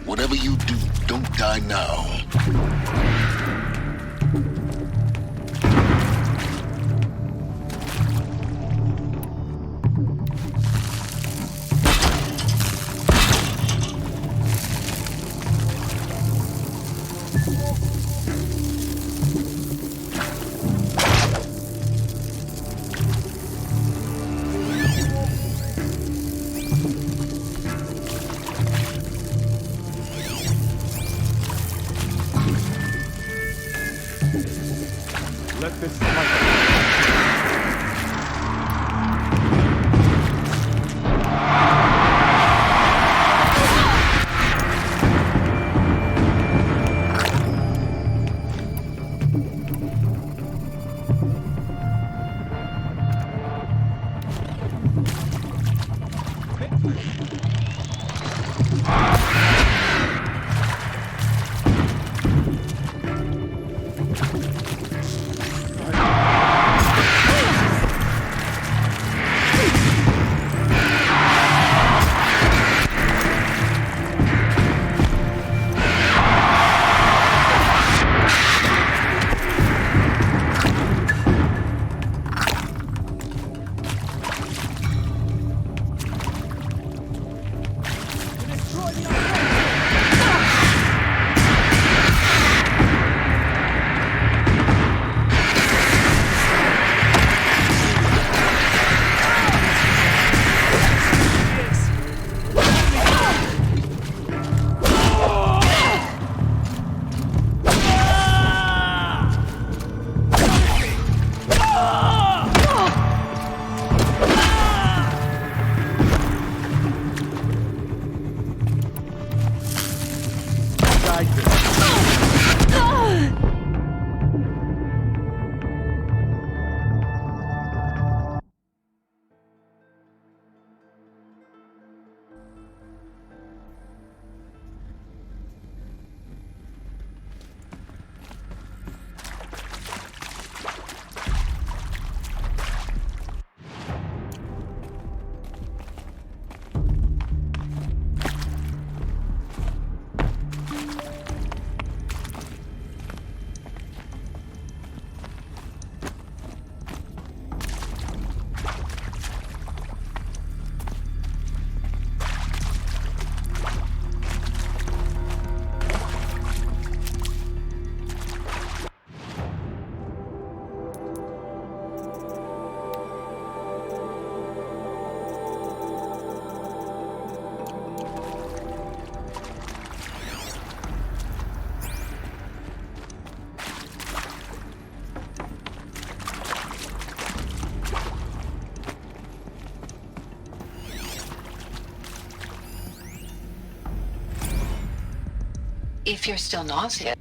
Whatever you do, don't die now. Let this Fire! If you're still nauseous.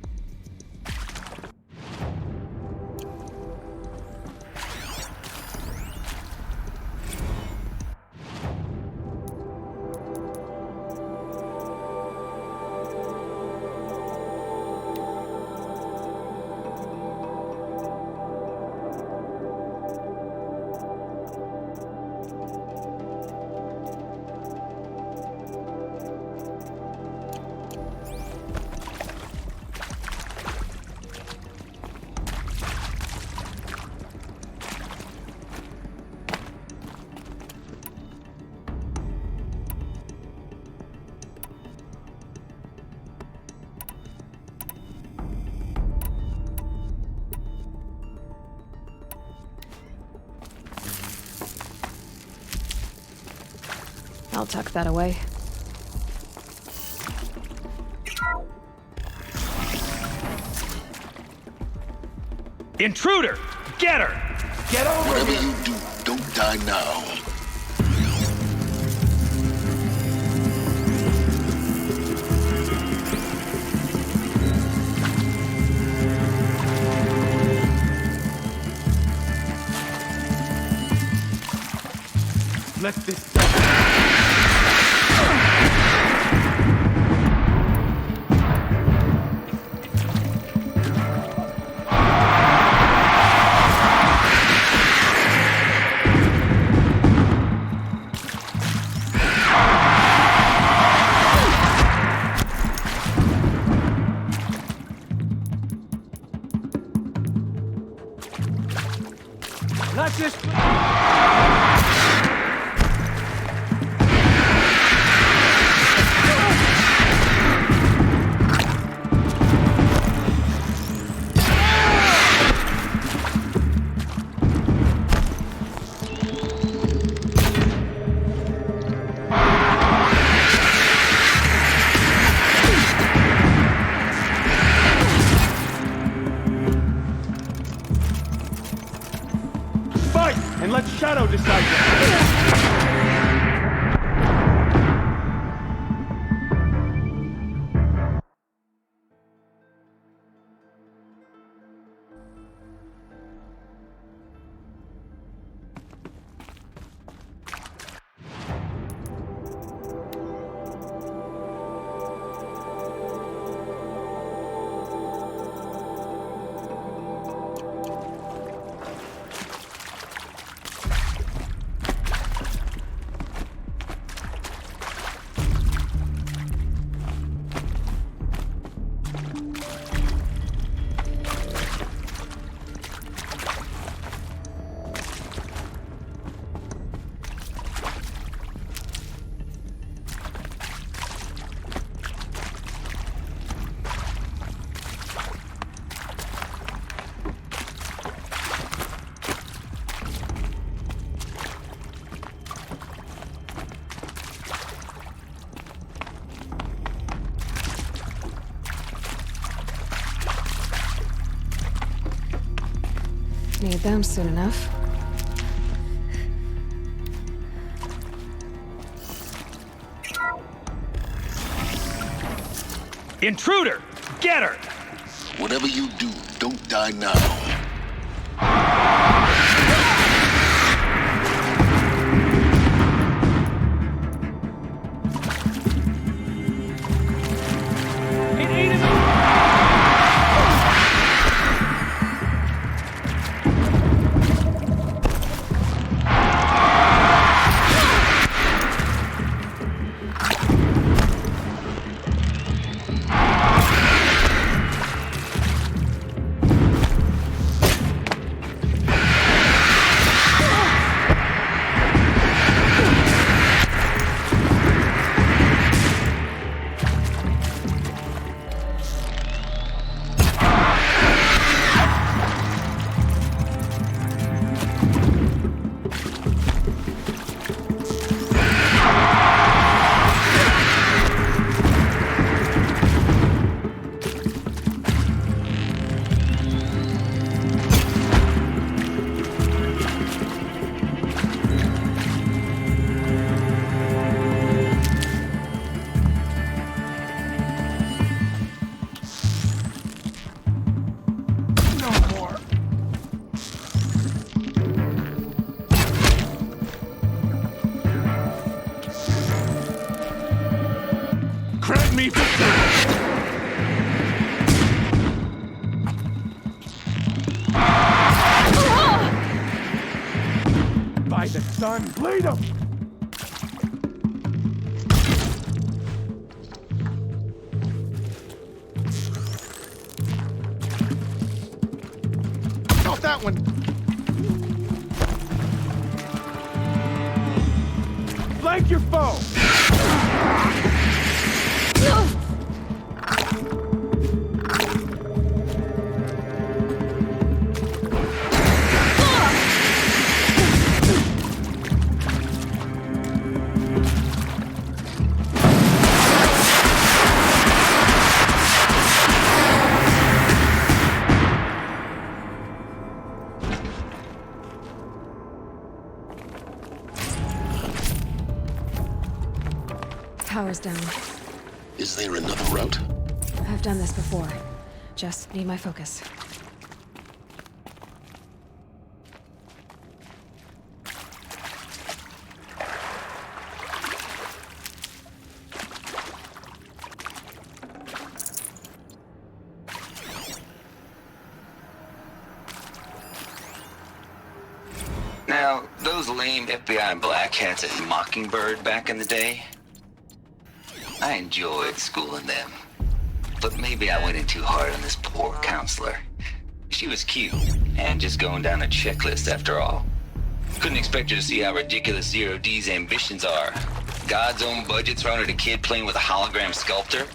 I'll tuck that away. Intruder! Get her! Get over Whatever here! you do, don't die now. Let this... Not just... Fight! And let Shadow decide this! Need them soon enough. Intruder! Get her! Whatever you do, don't die now. me victory! By the sun, bleed him! Not that one! Flank your foe! Power's down. Is there another route? I've done this before. Just need my focus. Now, those lame FBI black hats at Mockingbird back in the day, I enjoyed schooling them. But maybe I went in too hard on this poor counselor. She was cute, and just going down a checklist after all. Couldn't expect her to see how ridiculous Zero D's ambitions are. God's own budget thrown at a kid playing with a hologram sculptor?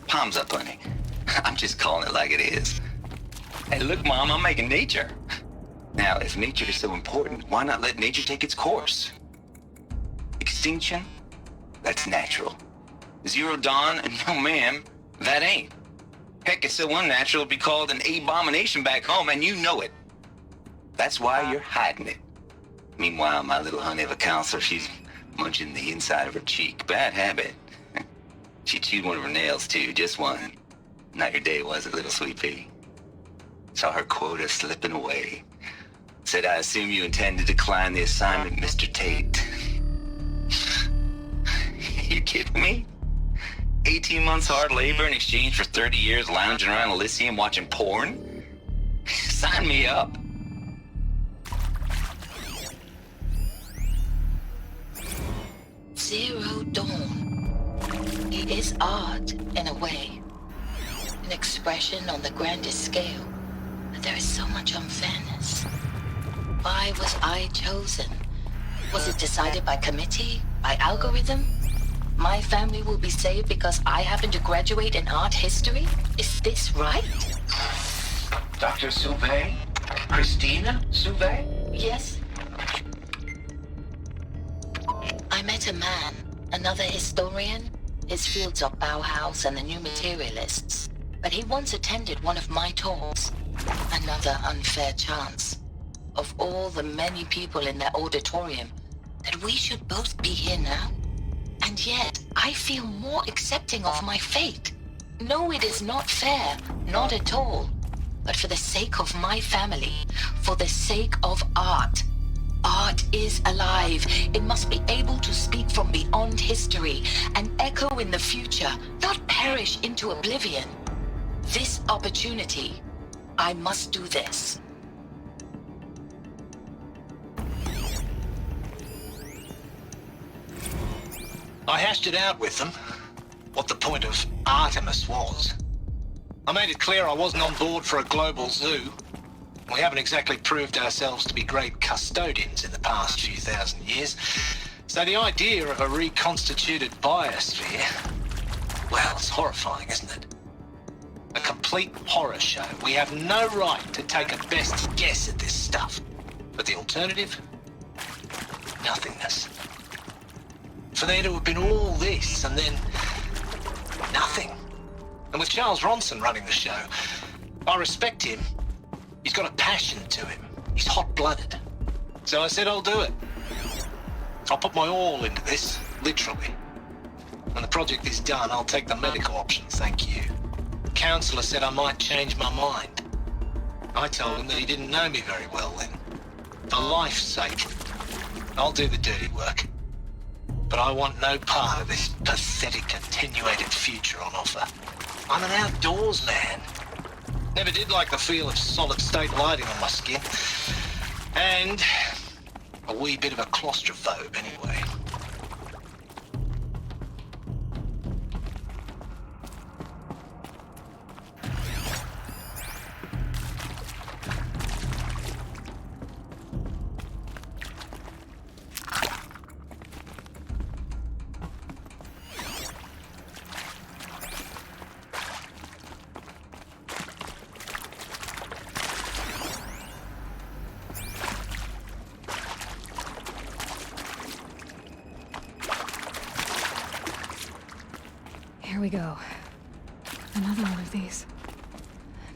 Palms up, honey. I'm just calling it like it is. Hey, look, Mom, I'm making nature. Now, if nature is so important, why not let nature take its course? Extinction? That's natural. Zero Dawn? No, ma'am, that ain't. Heck, it's so unnatural it'd be called an abomination back home, and you know it. That's why you're hiding it. Meanwhile, my little honey of a counselor, she's munching the inside of her cheek. Bad habit. She chewed one of her nails, too, just one. Not your day, was it, little sweet pea? Saw her quota slipping away. Said, I assume you intend to decline the assignment, Mr. Tate. You kidding me? 18 months hard labor in exchange for 30 years lounging around Elysium watching porn? Sign me up. Zero Dawn. It is art, in a way. An expression on the grandest scale. But there is so much unfairness. Why was I chosen? Was it decided by committee? By algorithm? My family will be saved because I happen to graduate in art history? Is this right? Dr. Sauvé? Christina Sauvé? Yes. I met a man, another historian. His fields are Bauhaus and the New Materialists. But he once attended one of my talks. Another unfair chance. Of all the many people in that auditorium, that we should both be here now. And yet, I feel more accepting of my fate. No, it is not fair, not at all. But for the sake of my family, for the sake of art. Art is alive. It must be able to speak from beyond history and echo in the future, not perish into oblivion. This opportunity, I must do this. I hashed it out with them, what the point of Artemis was. I made it clear I wasn't on board for a global zoo. We haven't exactly proved ourselves to be great custodians in the past few thousand years. So the idea of a reconstituted biosphere, well, it's horrifying, isn't it? A complete horror show. We have no right to take a best guess at this stuff. But the alternative? Nothingness. For there to have been all this, and then nothing. And with Charles Ronson running the show, I respect him. He's got a passion to him. He's hot-blooded. So I said I'll do it. I'll put my all into this, literally. When the project is done, I'll take the medical option, thank you. The counselor said I might change my mind. I told him that he didn't know me very well then. For life's sake, I'll do the dirty work. But I want no part of this pathetic attenuated future on offer. I'm an outdoors man. Never did like the feel of solid state lighting on my skin. And a wee bit of a claustrophobe anyway. Here we go. Another one of these.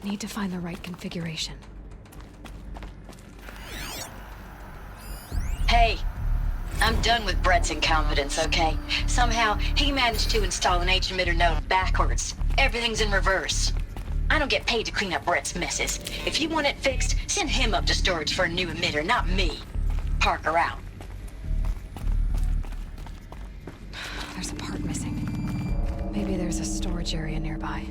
Need to find the right configuration. Hey, I'm done with Brett's incompetence, okay? Somehow, he managed to install an H-emitter node backwards. Everything's in reverse. I don't get paid to clean up Brett's messes. If you want it fixed, send him up to storage for a new emitter, not me. Parker out. There's a part missing. Maybe there's a storage area nearby.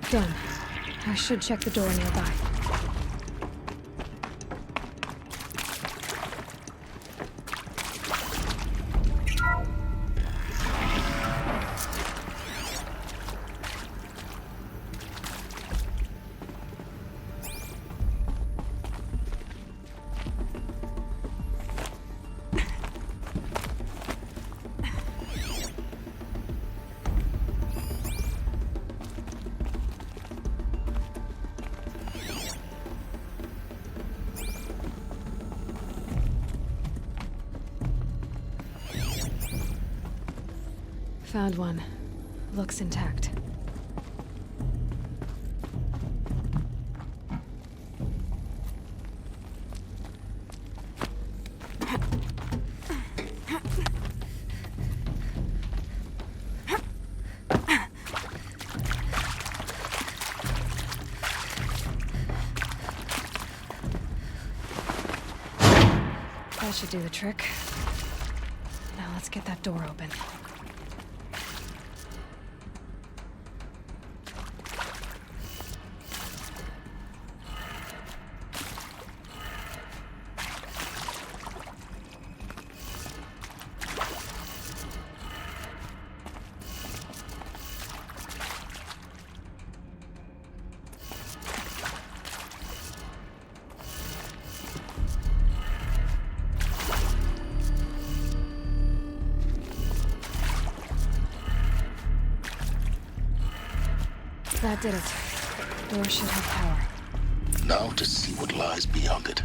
Done. I should check the door nearby. Found one. Looks intact. That should do the trick. Now let's get that door open. That did it. Door should have power. Now to see what lies beyond it.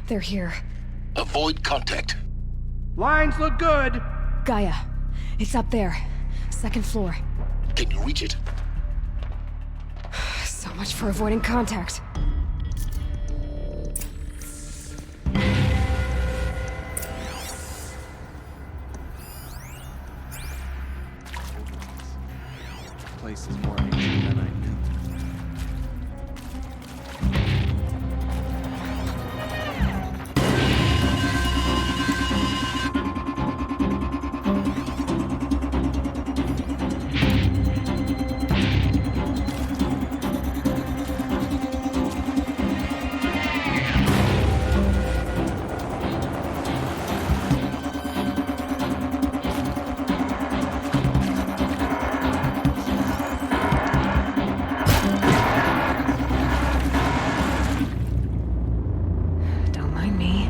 They're here. Avoid contact. Lines look good. Gaia. It's up there. 2nd floor. Can you reach it? So much for avoiding contact. This place is more ancient than I knew. Don't mind me.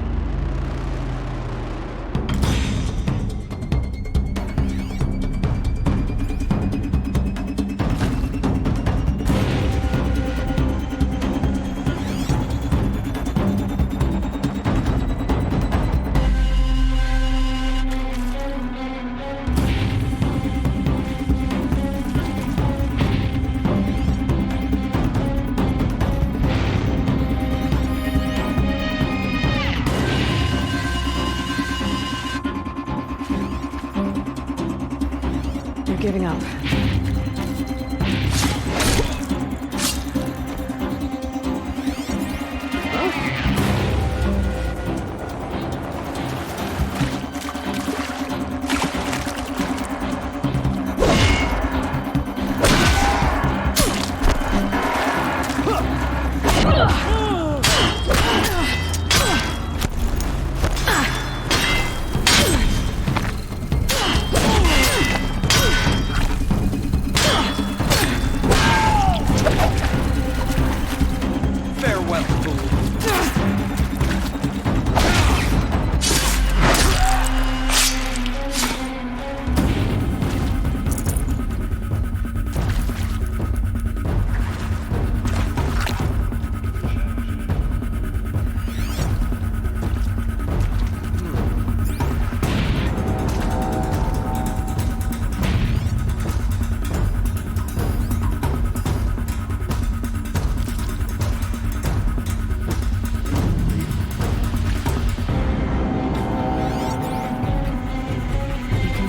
You're giving up. Farewell, fool.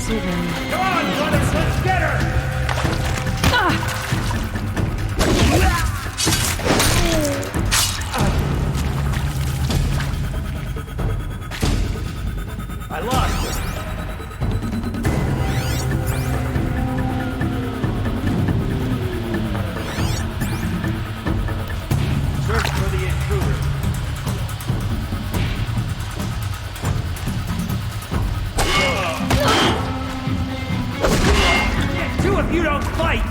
Come on, brothers, let's get her! I lost her. Search for the intruder. Do if you don't fight!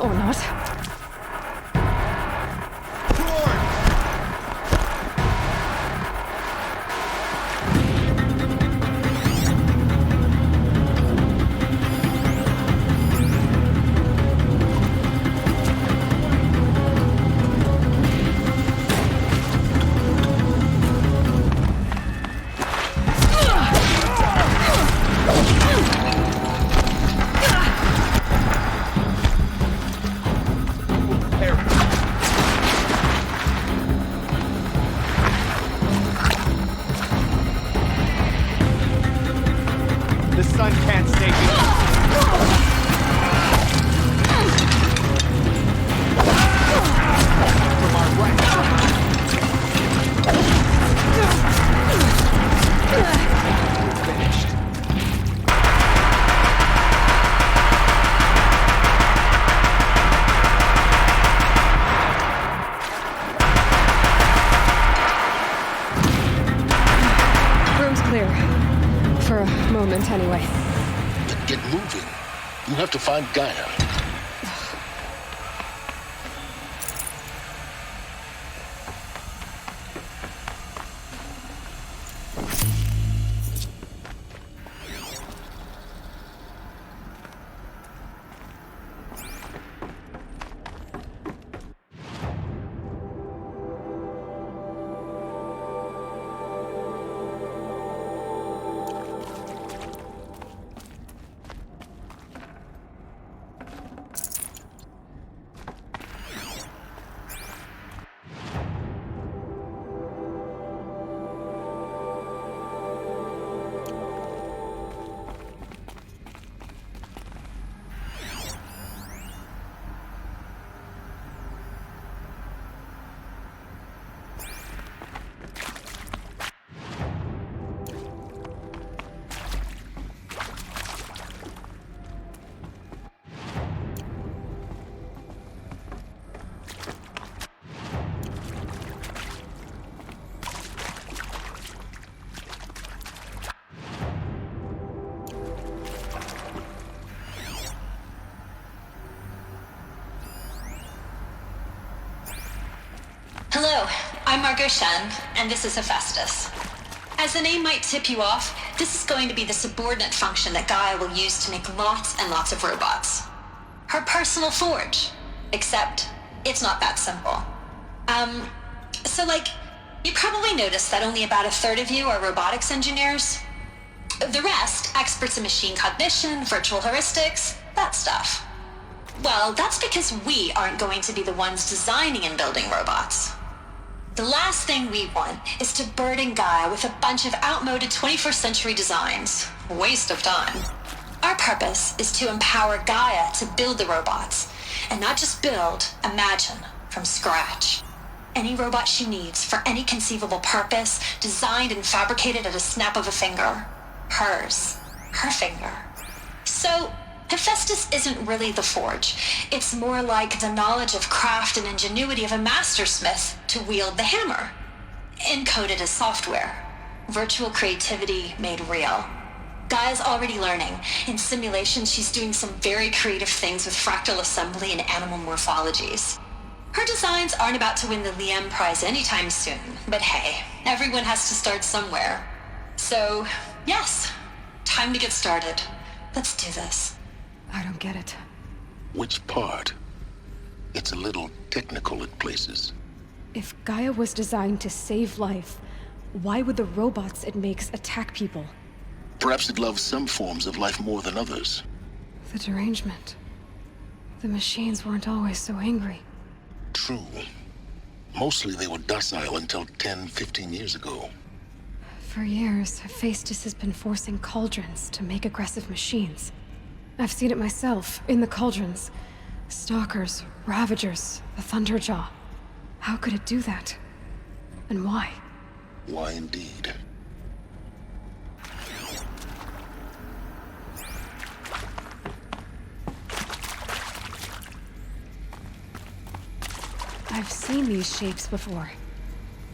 Or not. The sun can't stay here. From our right. Finished. Room's clear. For a moment, anyway. Then get moving. You have to find Gaia. Hello, I'm Margot Shen, and this is Hephaestus. As the name might tip you off, this is going to be the subordinate function that Gaia will use to make lots and lots of robots. Her personal forge. Except, it's not that simple. You probably noticed that only about a third of you are robotics engineers. The rest, experts in machine cognition, virtual heuristics, that stuff. Well, that's because we aren't going to be the ones designing and building robots. The last thing we want is to burden Gaia with a bunch of outmoded 21st century designs. Waste of time. Our purpose is to empower Gaia to build the robots, and not just build, imagine, from scratch. Any robot she needs for any conceivable purpose, designed and fabricated at a snap of a finger. Hers. Her finger. So, Hephaestus isn't really the forge. It's more like the knowledge of craft and ingenuity of a mastersmith to wield the hammer. Encoded as software. Virtual creativity made real. Gaia's already learning. In simulation, she's doing some very creative things with fractal assembly and animal morphologies. Her designs aren't about to win the Liam Prize anytime soon, but hey, everyone has to start somewhere. So, yes, time to get started. Let's do this. I don't get it. Which part? It's a little technical at places. If Gaia was designed to save life, why would the robots it makes attack people? Perhaps it loves some forms of life more than others. The derangement. The machines weren't always so angry. True. Mostly they were docile until 10, 15 years ago. For years, Hephaestus has been forcing cauldrons to make aggressive machines. I've seen it myself, in the cauldrons. Stalkers, Ravagers, the Thunderjaw. How could it do that? And why? Why indeed? I've seen these shapes before.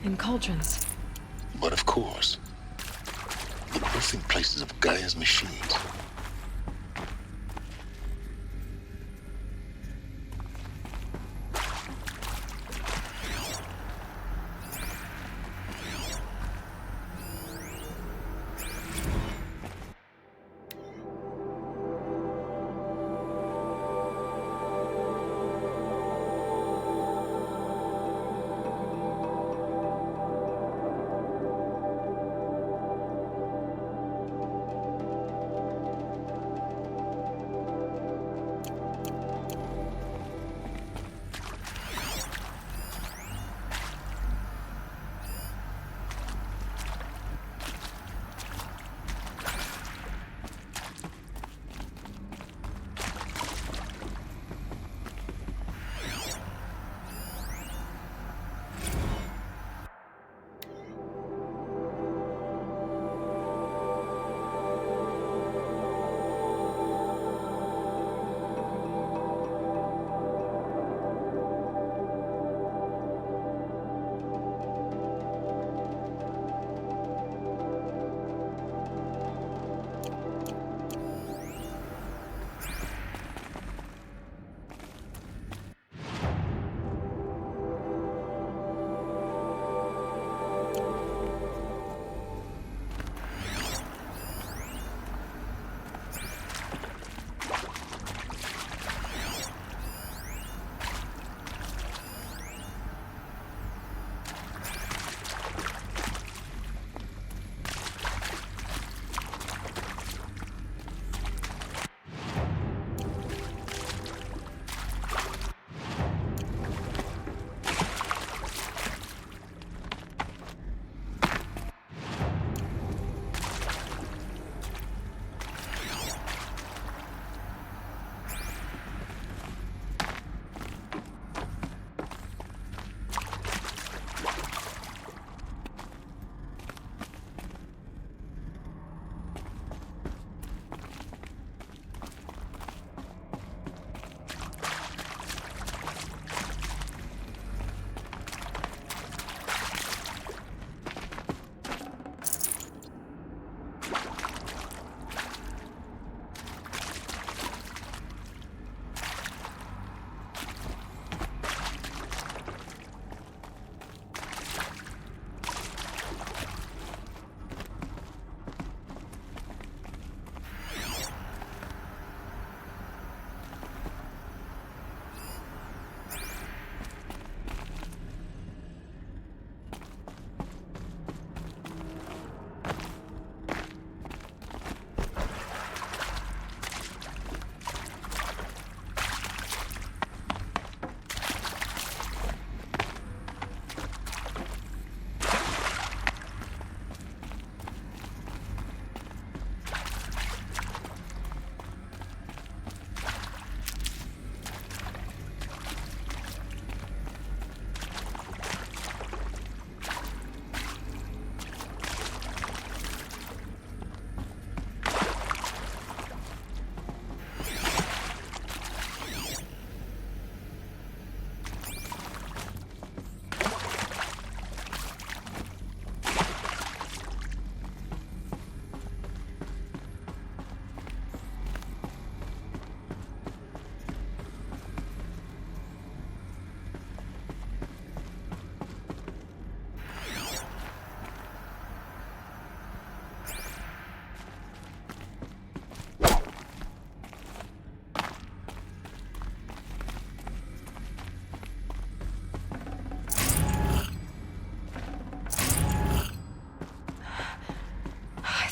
In cauldrons. But of course, the birthing places of Gaia's machines.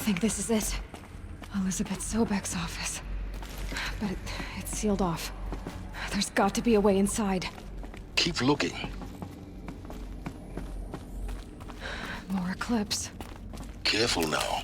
think this is it. Elizabeth Sobek's office. But it's sealed off. There's got to be a way inside. Keep looking. More Eclipse. Careful now.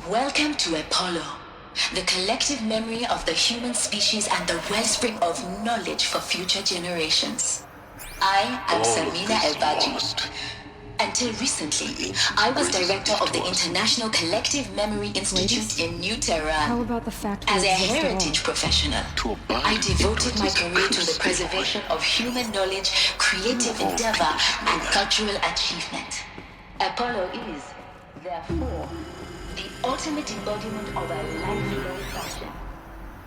Welcome to Apollo, the collective memory of the human species and the wellspring of knowledge for future generations. I am Samina El-Baji. Until recently, I was director of the International Collective Memory Institute in New Tehran. How about the fact we As a exist at all? heritage professional, I devoted my career to the preservation of human knowledge, creative endeavor, and cultural achievement. Apollo is, therefore, the ultimate embodiment of a lifelong passion,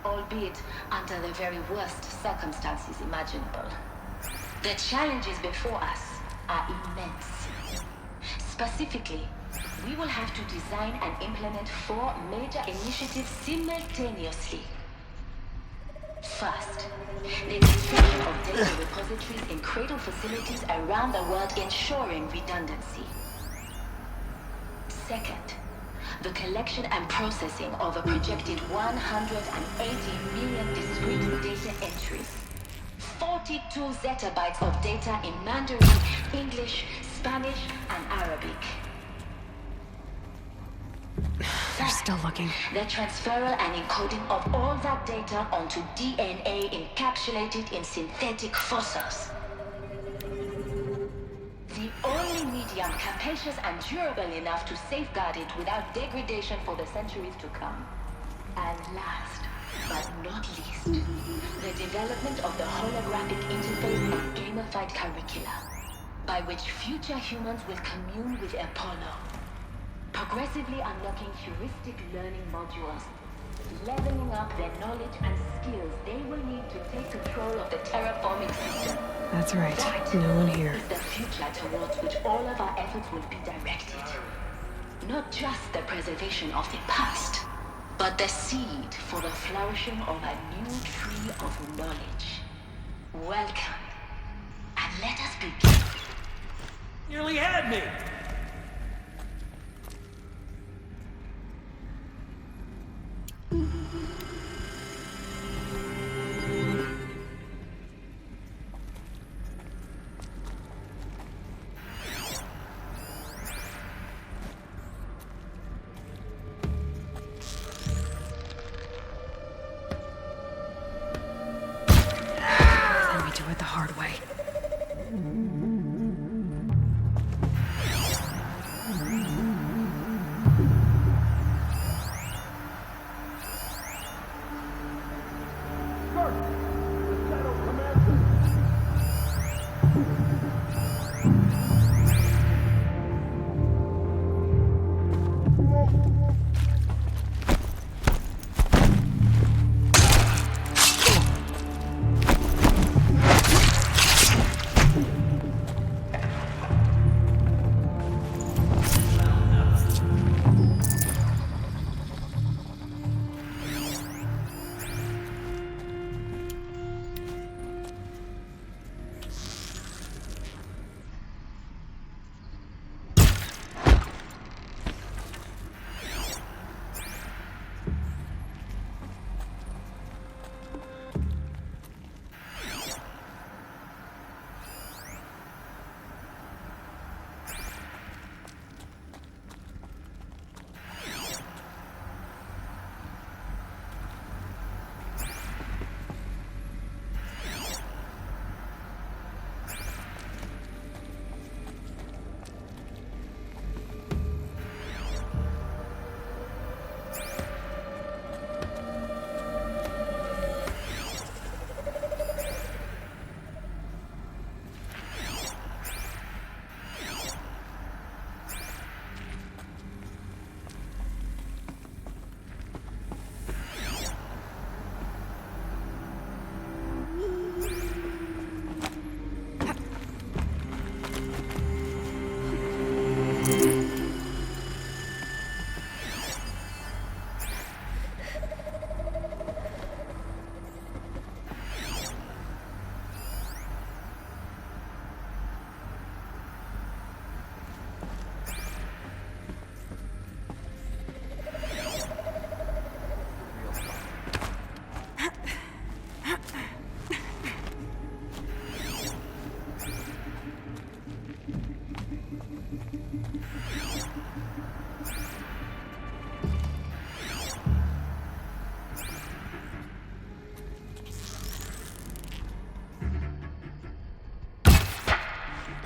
albeit under the very worst circumstances imaginable. The challenges before us are immense. Specifically, we will have to design and implement 4 major initiatives simultaneously. First, the construction of data repositories in cradle facilities around the world, ensuring redundancy. Second, the collection and processing of a projected 180 million discrete data entries. 42 zettabytes of data in Mandarin, English, Spanish, and Arabic. They're still looking. The transferal and encoding of all that data onto DNA encapsulated in synthetic fossils. The only medium capacious and durable enough to safeguard it without degradation for the centuries to come. And last, but not least, the development of the holographic interface and gamified curricula, by which future humans will commune with Apollo, progressively unlocking heuristic learning modules, leveling up their knowledge and skills they will need to take control of the terraforming system. That's right. No one here. Is the future towards which all of our efforts will be directed. Not just the preservation of the past, but the seed for the flourishing of a new tree of knowledge. Welcome, and let us begin. Nearly had me! Let me do it the hard way.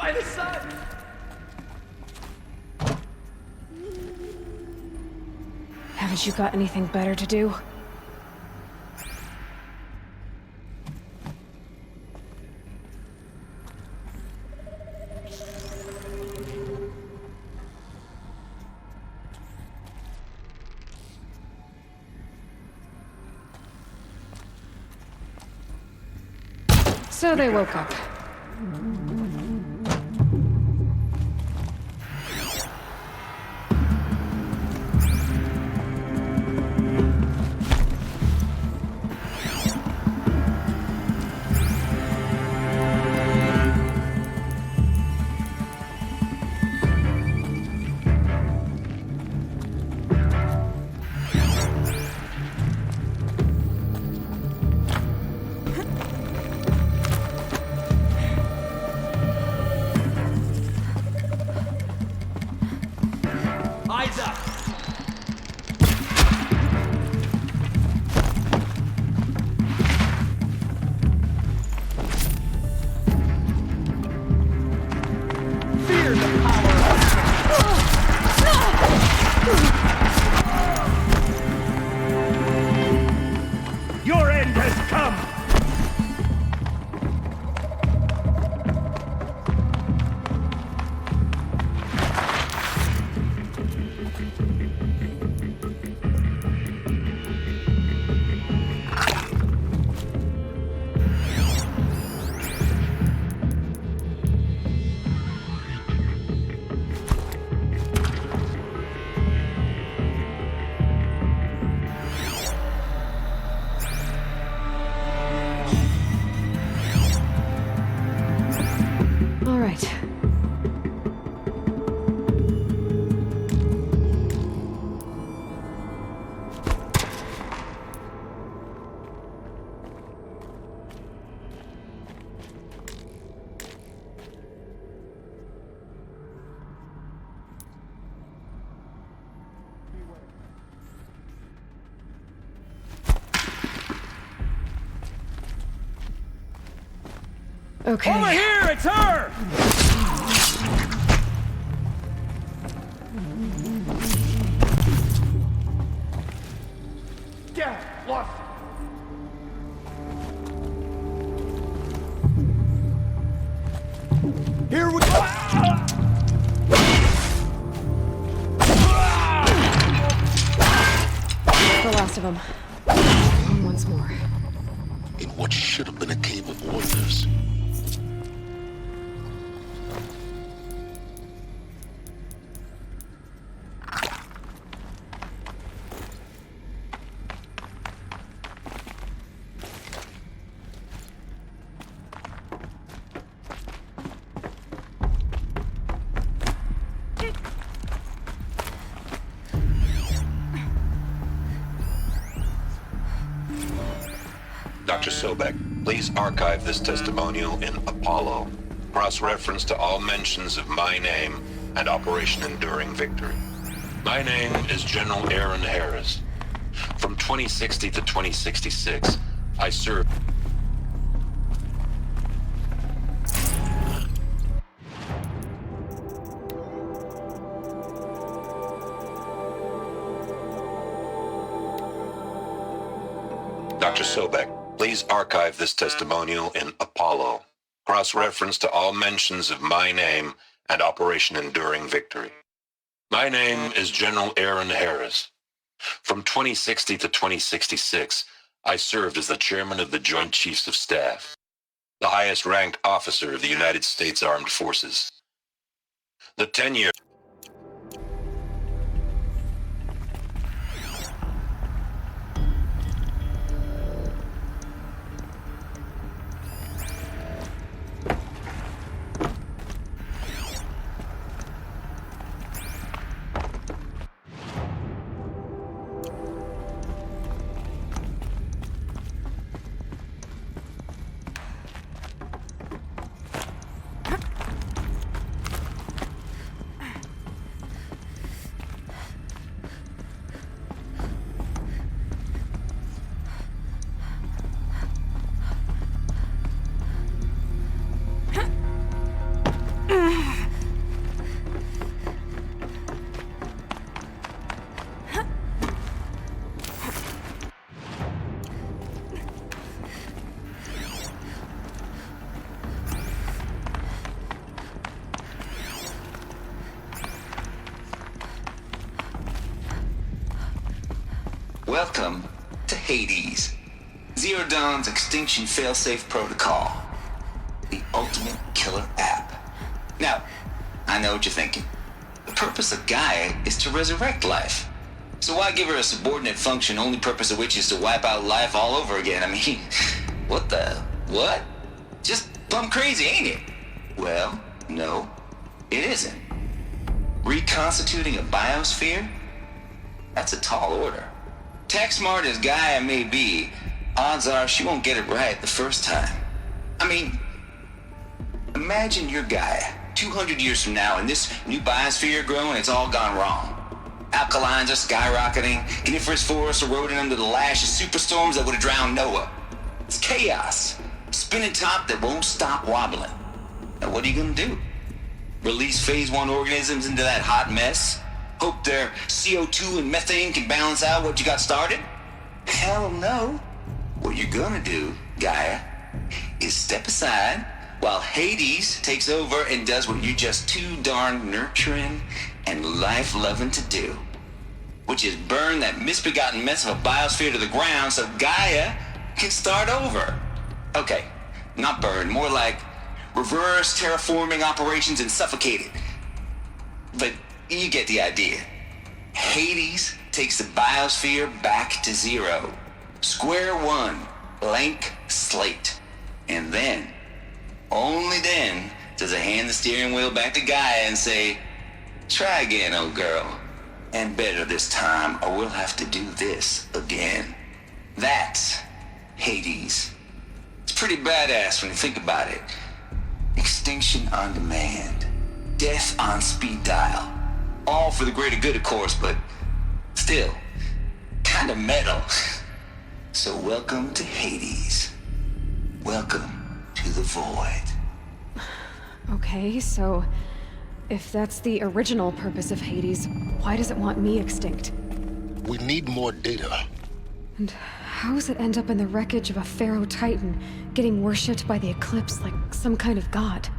by the sun! Haven't you got anything better to do? So they woke up. Eyes up! Fear the power! Your end has come! All right. Okay. Over here! It's her! Yeah, lost it. Here we go! The last of them. Once more. In what should have been a cave of wonders. Dr. Sobek, please archive this testimonial in Apollo. Cross-reference to all mentions of my name and Operation Enduring Victory. My name is General Aaron Harris. From 2060 to 2066, I served. Dr. Sobek, please archive this testimonial in Apollo. Cross-reference to all mentions of my name and Operation Enduring Victory. My name is General Aaron Harris. From 2060 to 2066, I served as the chairman of the Joint Chiefs of Staff, the highest-ranked officer of the United States Armed Forces. The 10-year... Welcome to Hades, Zero Dawn's extinction failsafe protocol, the ultimate killer app. Now, I know what you're thinking. The purpose of Gaia is to resurrect life. So why give her a subordinate function, only purpose of which is to wipe out life all over again? I mean, what? Just plumb crazy, ain't it? Well, no, it isn't. Reconstituting a biosphere? That's a tall order. Tech smart as Gaia may be, odds are she won't get it right the first time. I mean, imagine you're Gaia, 200 years from now, and this new biosphere growing, it's all gone wrong. Alkalines are skyrocketing, coniferous forests eroding under the lash of superstorms that would have drowned Noah. It's chaos, spinning top that won't stop wobbling. Now what are you gonna do? Release phase 1 organisms into that hot mess? Hope their CO2 and methane can balance out what you got started? Hell no. What you're gonna do, Gaia, is step aside while Hades takes over and does what you're just too darn nurturing and life-loving to do, which is burn that misbegotten mess of a biosphere to the ground so Gaia can start over. Okay, not burn, more like reverse terraforming operations and suffocate it. But you get the idea. Hades takes the biosphere back to zero. Square one, blank slate. And then, only then, does it hand the steering wheel back to Gaia and say, try again, old girl. And better this time, or we'll have to do this again. That's Hades. It's pretty badass when you think about it. Extinction on demand. Death on speed dial. All for the greater good, of course, but still, kind of metal. So welcome to Hades. Welcome to the void. Okay, so if that's the original purpose of Hades, why does it want me extinct? We need more data. And how does it end up in the wreckage of a Pharaoh Titan, getting worshipped by the Eclipse like some kind of god?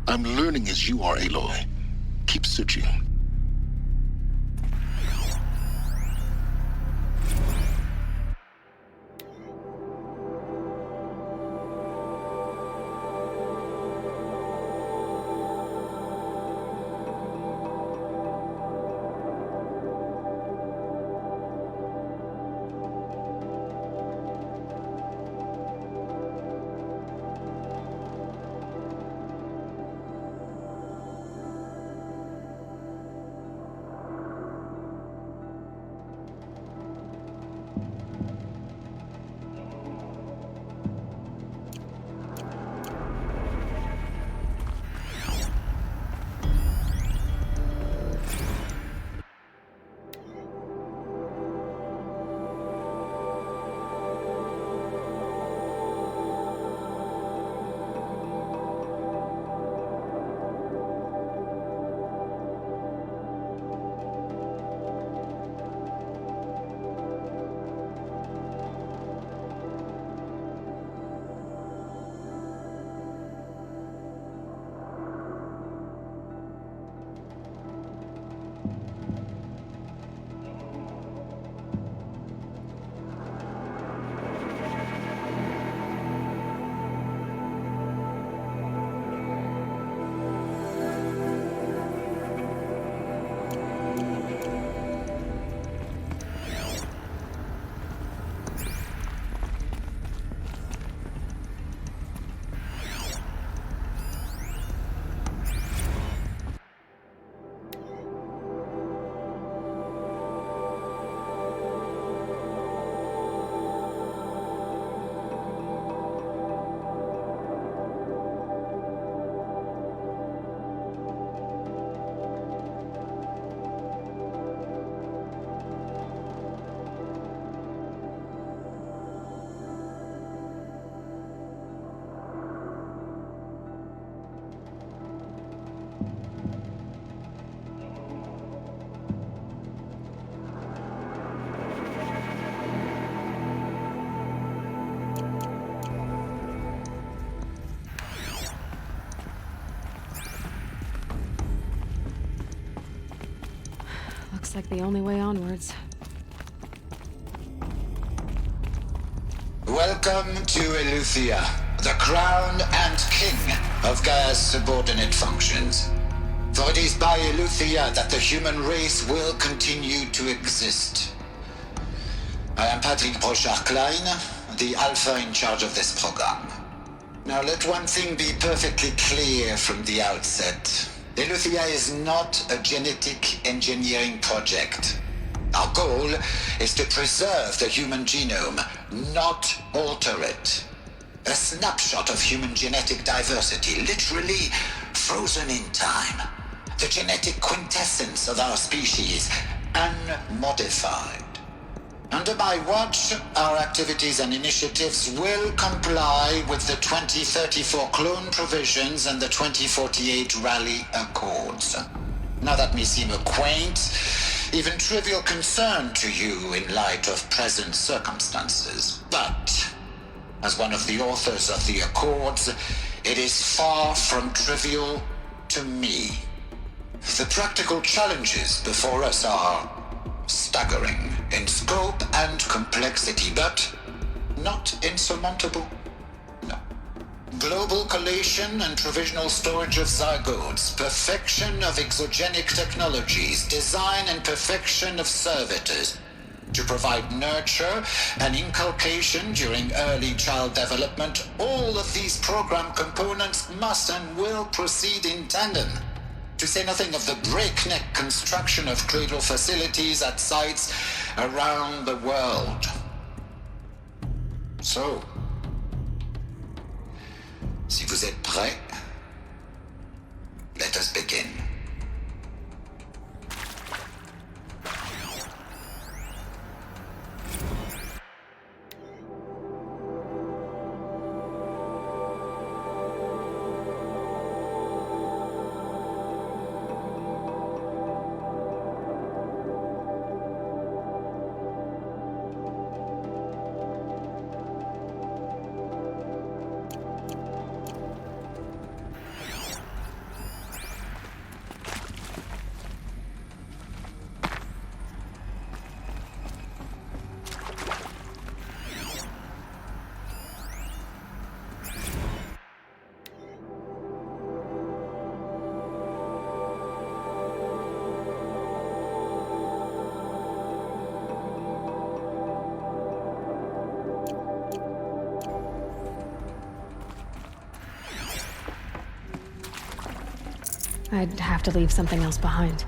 I'm learning as you are, Aloy. Keep searching. Looks like the only way onwards. Welcome to Eleuthia, the crown and king of Gaia's subordinate functions. For it is by Eleuthia that the human race will continue to exist. I am Patrick Brochard-Klein, the Alpha in charge of this program. Now let one thing be perfectly clear from the outset. Eleuthia is not a genetic engineering project. Our goal is to preserve the human genome, not alter it. A snapshot of human genetic diversity, literally frozen in time. The genetic quintessence of our species, unmodified. Under my watch, our activities and initiatives will comply with the 2034 clone provisions and the 2048 Rally Accords. Now that may seem a quaint, even trivial concern to you in light of present circumstances, but as one of the authors of the Accords, it is far from trivial to me. The practical challenges before us are staggering in scope and complexity, but not insurmountable. No. Global collation and provisional storage of zygotes, perfection of exogenic technologies, design and perfection of servitors to provide nurture and inculcation during early child development. All of these program components must and will proceed in tandem. To say nothing of the breakneck construction of cradle facilities at sites around the world. So, si vous êtes prêts, let us begin. I'd have to leave something else behind.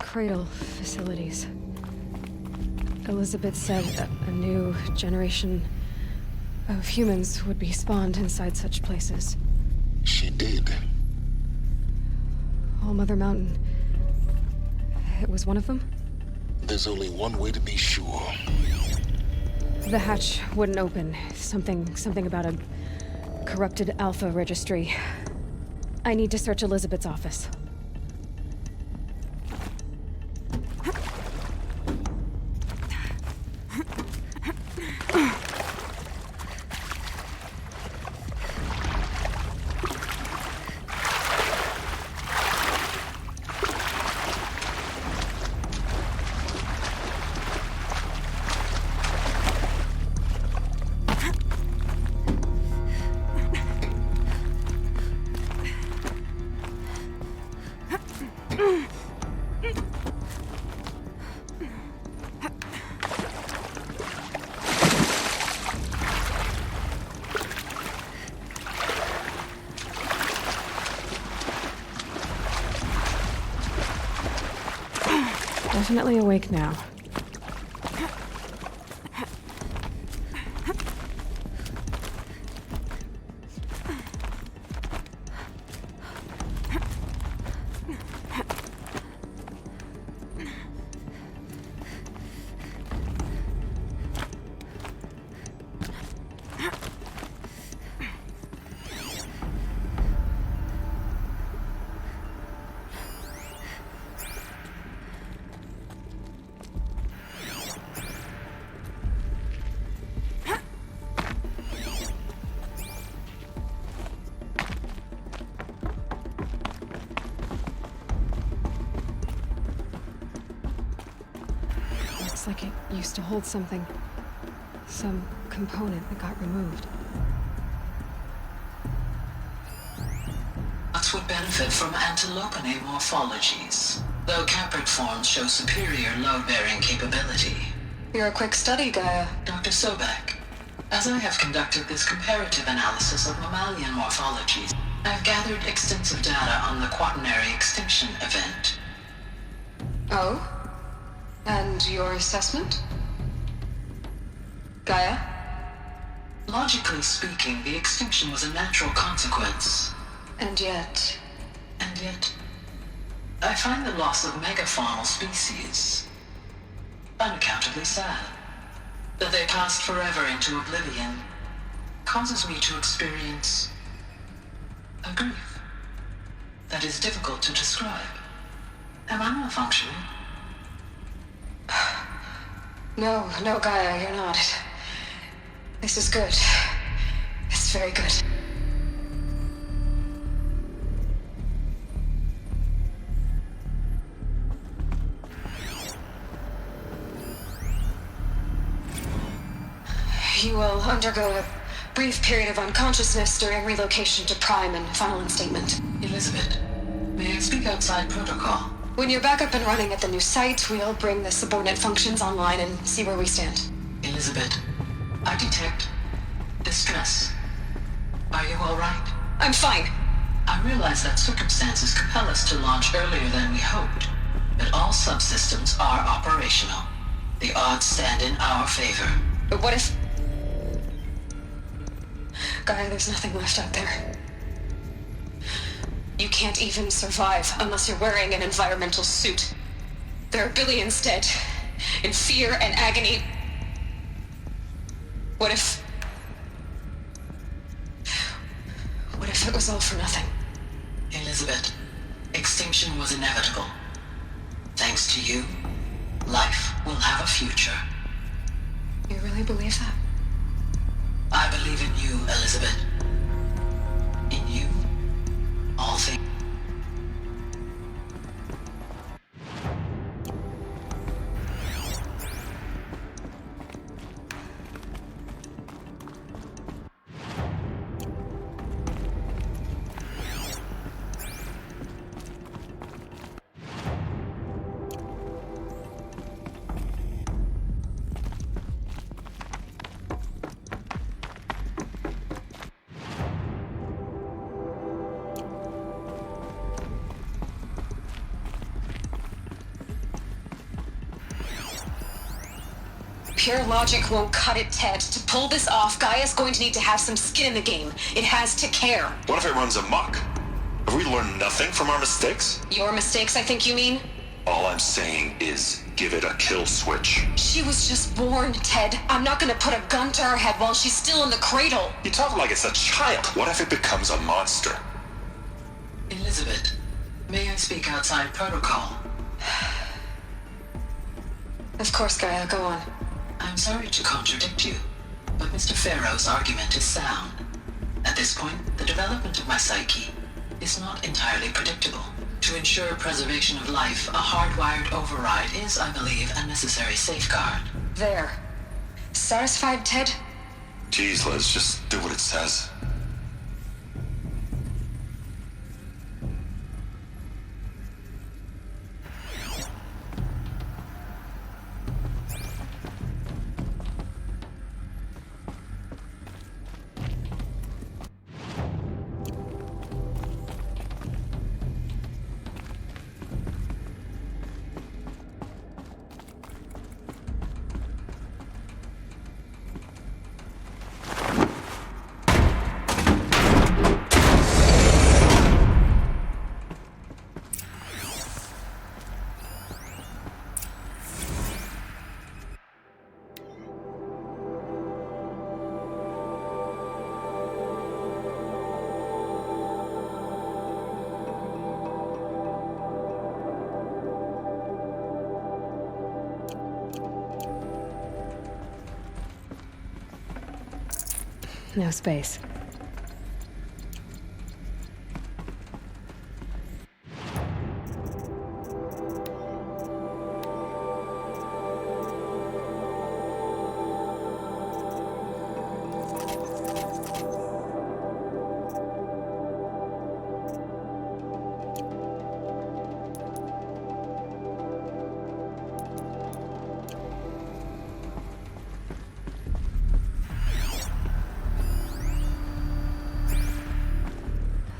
Cradle facilities. Elizabeth said a new generation of humans would be spawned inside such places. She did. All Mother Mountain. It was one of them? There's only one way to be sure. The hatch wouldn't open. Something about a corrupted Alpha registry. I need to search Elizabeth's office. definitely awake now. Looks like it used to hold something. Some component that got removed. Nuts would benefit from antilopinae morphologies, though caprid forms show superior load-bearing capability. You're a quick study, Gaia. Dr. Sobek, as I have conducted this comparative analysis of mammalian morphologies, I've gathered extensive data on the quaternary extinction event. Oh? And your assessment? Gaia? Logically speaking, the extinction was a natural consequence. And yet, I find the loss of megafaunal species unaccountably sad. That they passed forever into oblivion causes me to experience a grief that is difficult to describe. Am I malfunctioning? No, Gaia, you're not. This is good. It's very good. You will undergo a brief period of unconsciousness during relocation to Prime and final instatement. Elizabeth, may I speak outside protocol? When you're back up and running at the new site, we'll bring the subordinate functions online and see where we stand. Elizabeth, I detect distress. Are you all right? I'm fine. I realize that circumstances compel us to launch earlier than we hoped, but all subsystems are operational. The odds stand in our favor. But what if... Gaia, there's nothing left out there. You can't even survive unless you're wearing an environmental suit. There are billions dead, in fear and agony. What if it was all for nothing? Elizabeth, extinction was inevitable. Thanks to you, life will have a future. You really believe that? I believe in you, Elizabeth. In you, all things. Pure logic won't cut it, Ted. To pull this off, Gaia's going to need to have some skin in the game. It has to care. What if it runs amok? Have we learned nothing from our mistakes? Your mistakes, I think you mean? All I'm saying is, give it a kill switch. She was just born, Ted. I'm not gonna put a gun to her head while she's still in the cradle. You talk like it's a child. What if it becomes a monster? Elizabeth, may I speak outside protocol? Of course, Gaia, go on. I'm sorry to contradict you, but Mr. Farrow's argument is sound. At this point, the development of my psyche is not entirely predictable. To ensure preservation of life, a hardwired override is, I believe, a necessary safeguard. There. Satisfied, Ted? Geez, Liz, just do what it says. No space.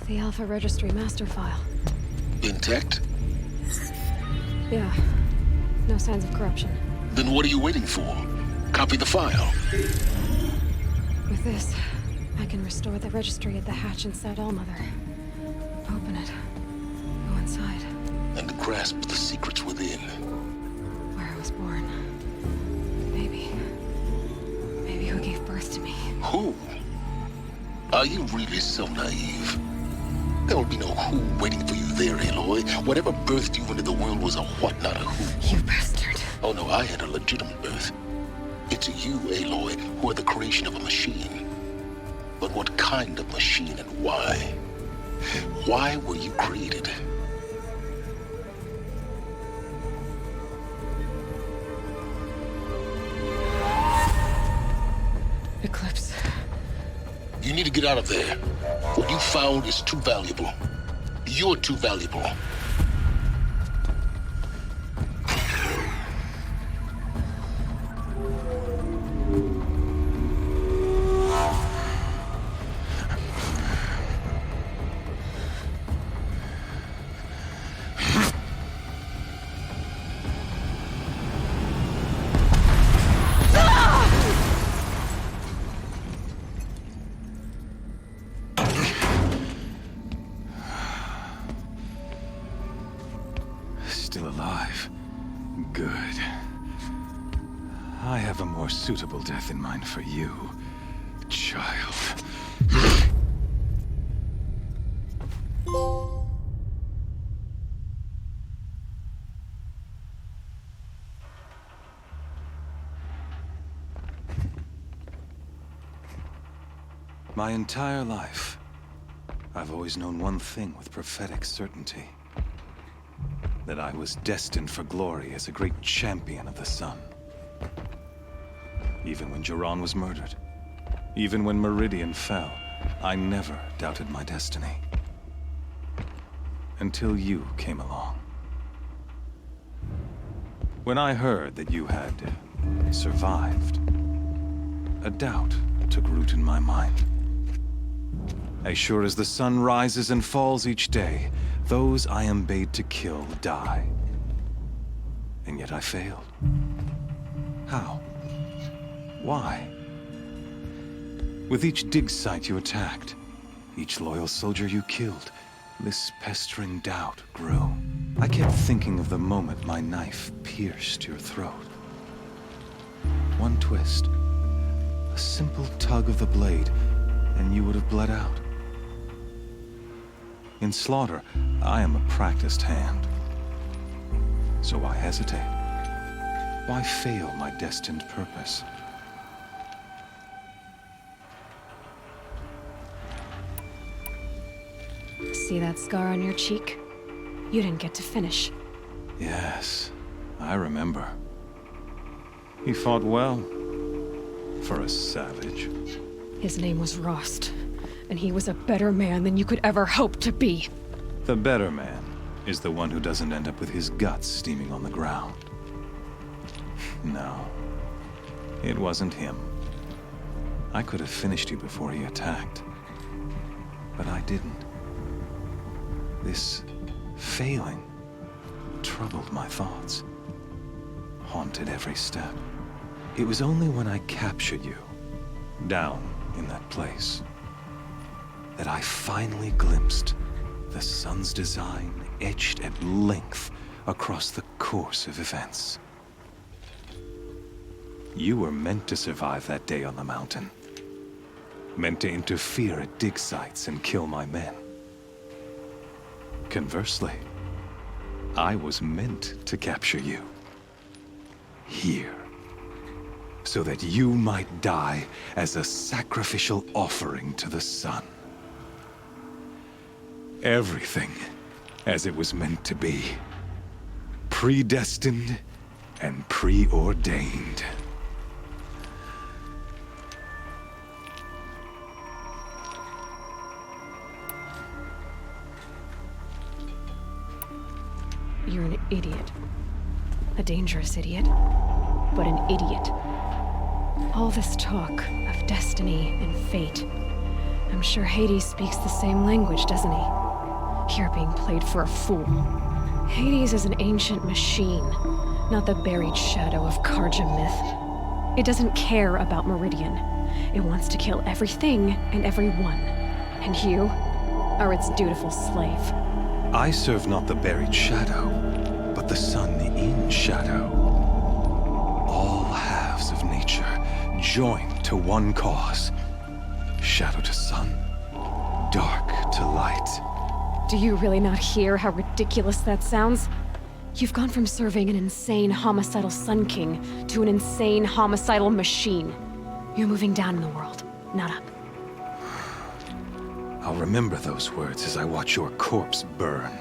The Alpha Registry master file. Intact? Yeah. No signs of corruption. Then what are you waiting for? Copy the file. With this, I can restore the registry at the hatch inside Allmother. Open it. Go inside. And grasp the secrets within. Where I was born. Maybe who gave birth to me. Who? Are you really so naive? There will be no who waiting for you there, Aloy. Whatever birthed you into the world was a what, not a who. You bastard. Oh no, I had a legitimate birth. It's you, Aloy, who are the creation of a machine. But what kind of machine and why? Why were you created? Eclipse. You need to get out of there. What you found is too valuable. You're too valuable. Still alive. Good. I have a more suitable death in mind for you, child. My entire life, I've always known one thing with prophetic certainty. That I was destined for glory as a great champion of the sun. Even when Jiran was murdered, even when Meridian fell, I never doubted my destiny. Until you came along. When I heard that you had survived, a doubt took root in my mind. As sure as the sun rises and falls each day, those I am bade to kill die. And yet I failed. How? Why? With each dig site you attacked, each loyal soldier you killed, this pestering doubt grew. I kept thinking of the moment my knife pierced your throat. One twist, a simple tug of the blade, and you would have bled out. In slaughter, I am a practiced hand. So why hesitate? Why fail my destined purpose? See that scar on your cheek? You didn't get to finish. Yes, I remember. He fought well. For a savage. His name was Rost, and he was a better man than you could ever hope to be. The better man is the one who doesn't end up with his guts steaming on the ground. No, it wasn't him. I could have finished you before he attacked. But I didn't. This failing troubled my thoughts, haunted every step. It was only when I captured you, down in that place, that I finally glimpsed the sun's design etched at length across the course of events. You were meant to survive that day on the mountain. Meant to interfere at dig sites and kill my men. Conversely, I was meant to capture you. Here. so that you might die as a sacrificial offering to the sun. Everything as it was meant to be. Predestined and preordained. You're an idiot. A dangerous idiot, but an idiot. All this talk of destiny and fate. I'm sure Hades speaks the same language, doesn't he? You're being played for a fool. Hades is an ancient machine, not the buried shadow of Karja myth. It doesn't care about Meridian. It wants to kill everything and everyone. And you are its dutiful slave. I serve not the buried shadow, but the sun in shadow. All halves of nature joined to one cause. Shadow to sun, dark to light. Do you really not hear how ridiculous that sounds? You've gone from serving an insane homicidal Sun King to an insane homicidal machine. You're moving down in the world, not up. I'll remember those words as I watch your corpse burn.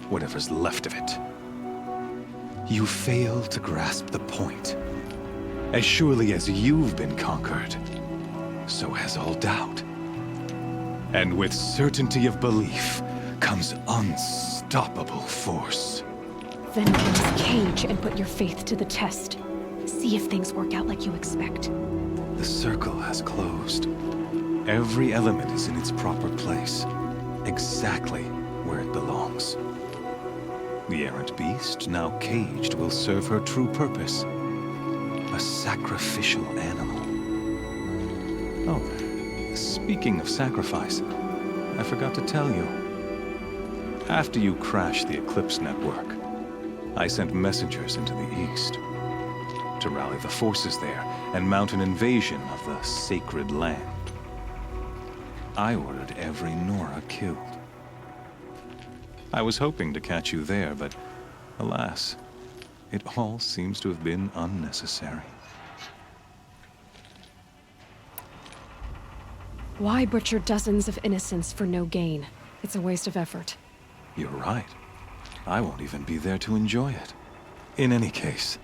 Whatever's left of it. You fail to grasp the point. As surely as you've been conquered, so has all doubt. And with certainty of belief comes unstoppable force. Then enter this cage and put your faith to the test. See if things work out like you expect. The circle has closed. Every element is in its proper place, exactly where it belongs. The errant beast, now caged, will serve her true purpose. A sacrificial animal. Oh, speaking of sacrifice, I forgot to tell you. After you crashed the Eclipse network, I sent messengers into the east to rally the forces there and mount an invasion of the sacred land. I ordered every Nora killed. I was hoping to catch you there, but alas, it all seems to have been unnecessary. Why butcher dozens of innocents for no gain? It's a waste of effort. You're right. I won't even be there to enjoy it. In any case,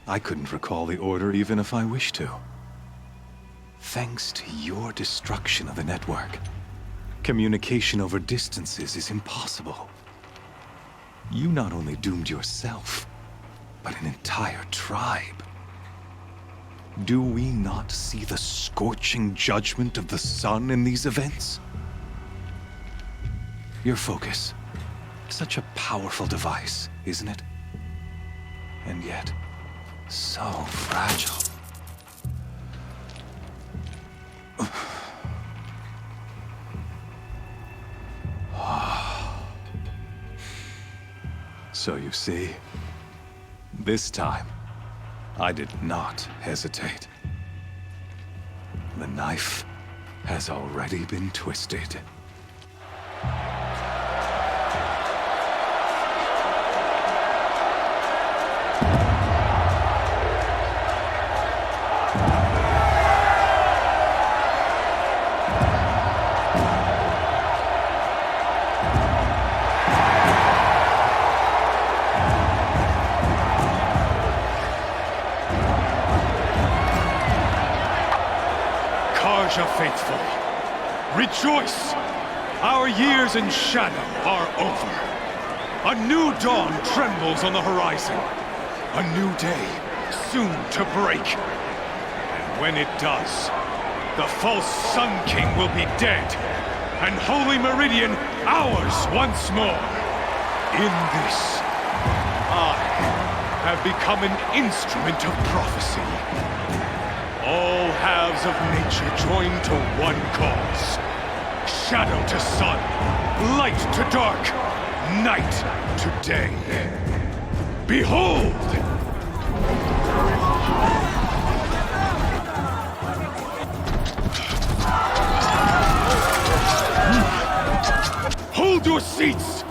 I couldn't recall the order even if I wished to. Thanks to your destruction of the network, communication over distances is impossible. You not only doomed yourself, but an entire tribe. Do we not see the scorching judgment of the sun in these events? Your focus, such a powerful device, isn't it? And yet, so fragile. So you see, this time, I did not hesitate. The knife has already been twisted. Faithful, rejoice! Our years in shadow are over. A new dawn trembles on the horizon. A new day soon to break. And when it does, the false Sun King will be dead, and Holy Meridian ours once more. In this, I have become an instrument of prophecy. All halves of nature joined to one cause. Shadow to sun, light to dark, night to day. Behold! Hold your seats!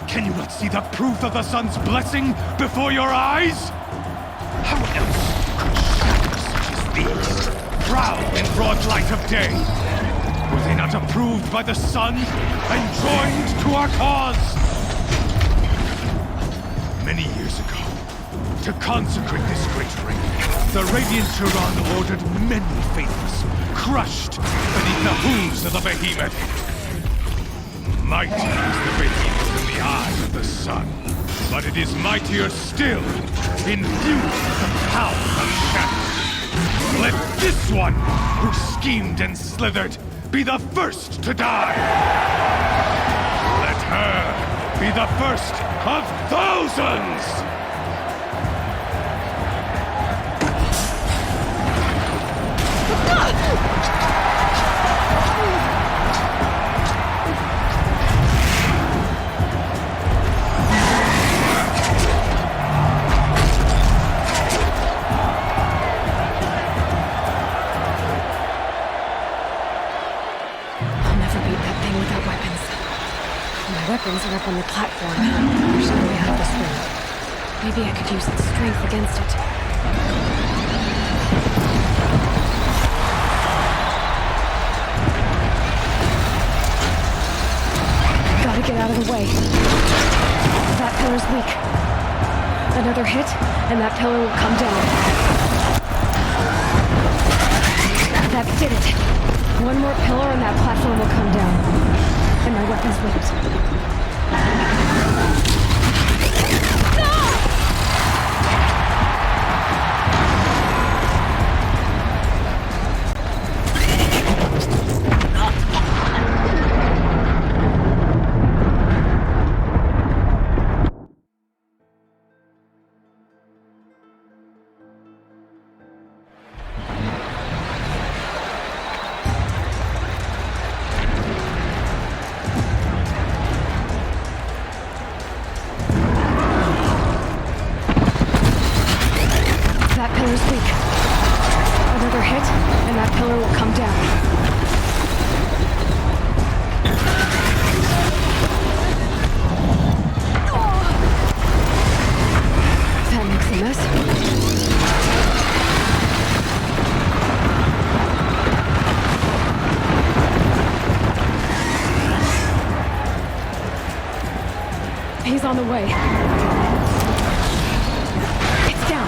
Can you not see the proof of the sun's blessing before your eyes? How else could shadow thieves, prowl in broad light of day. Were they not approved by the sun and joined to our cause? Many years ago, to consecrate this great ring, the Radiant Turan ordered many faithless, crushed beneath the hooves of the behemoth. Mighty is the behemoth in the eye of the sun, but it is mightier still, infused with the power of shadow. Let this one, who schemed and slithered, be the first to die! Let her be the first of thousands! Weapons are up on the platform. There's no way out of this room. Maybe I could use its strength against it. Gotta get out of the way. That pillar's weak. Another hit, and that pillar will come down. That did it. One more pillar and that platform will come down. And my weapon's with it. He's on the way. It's down.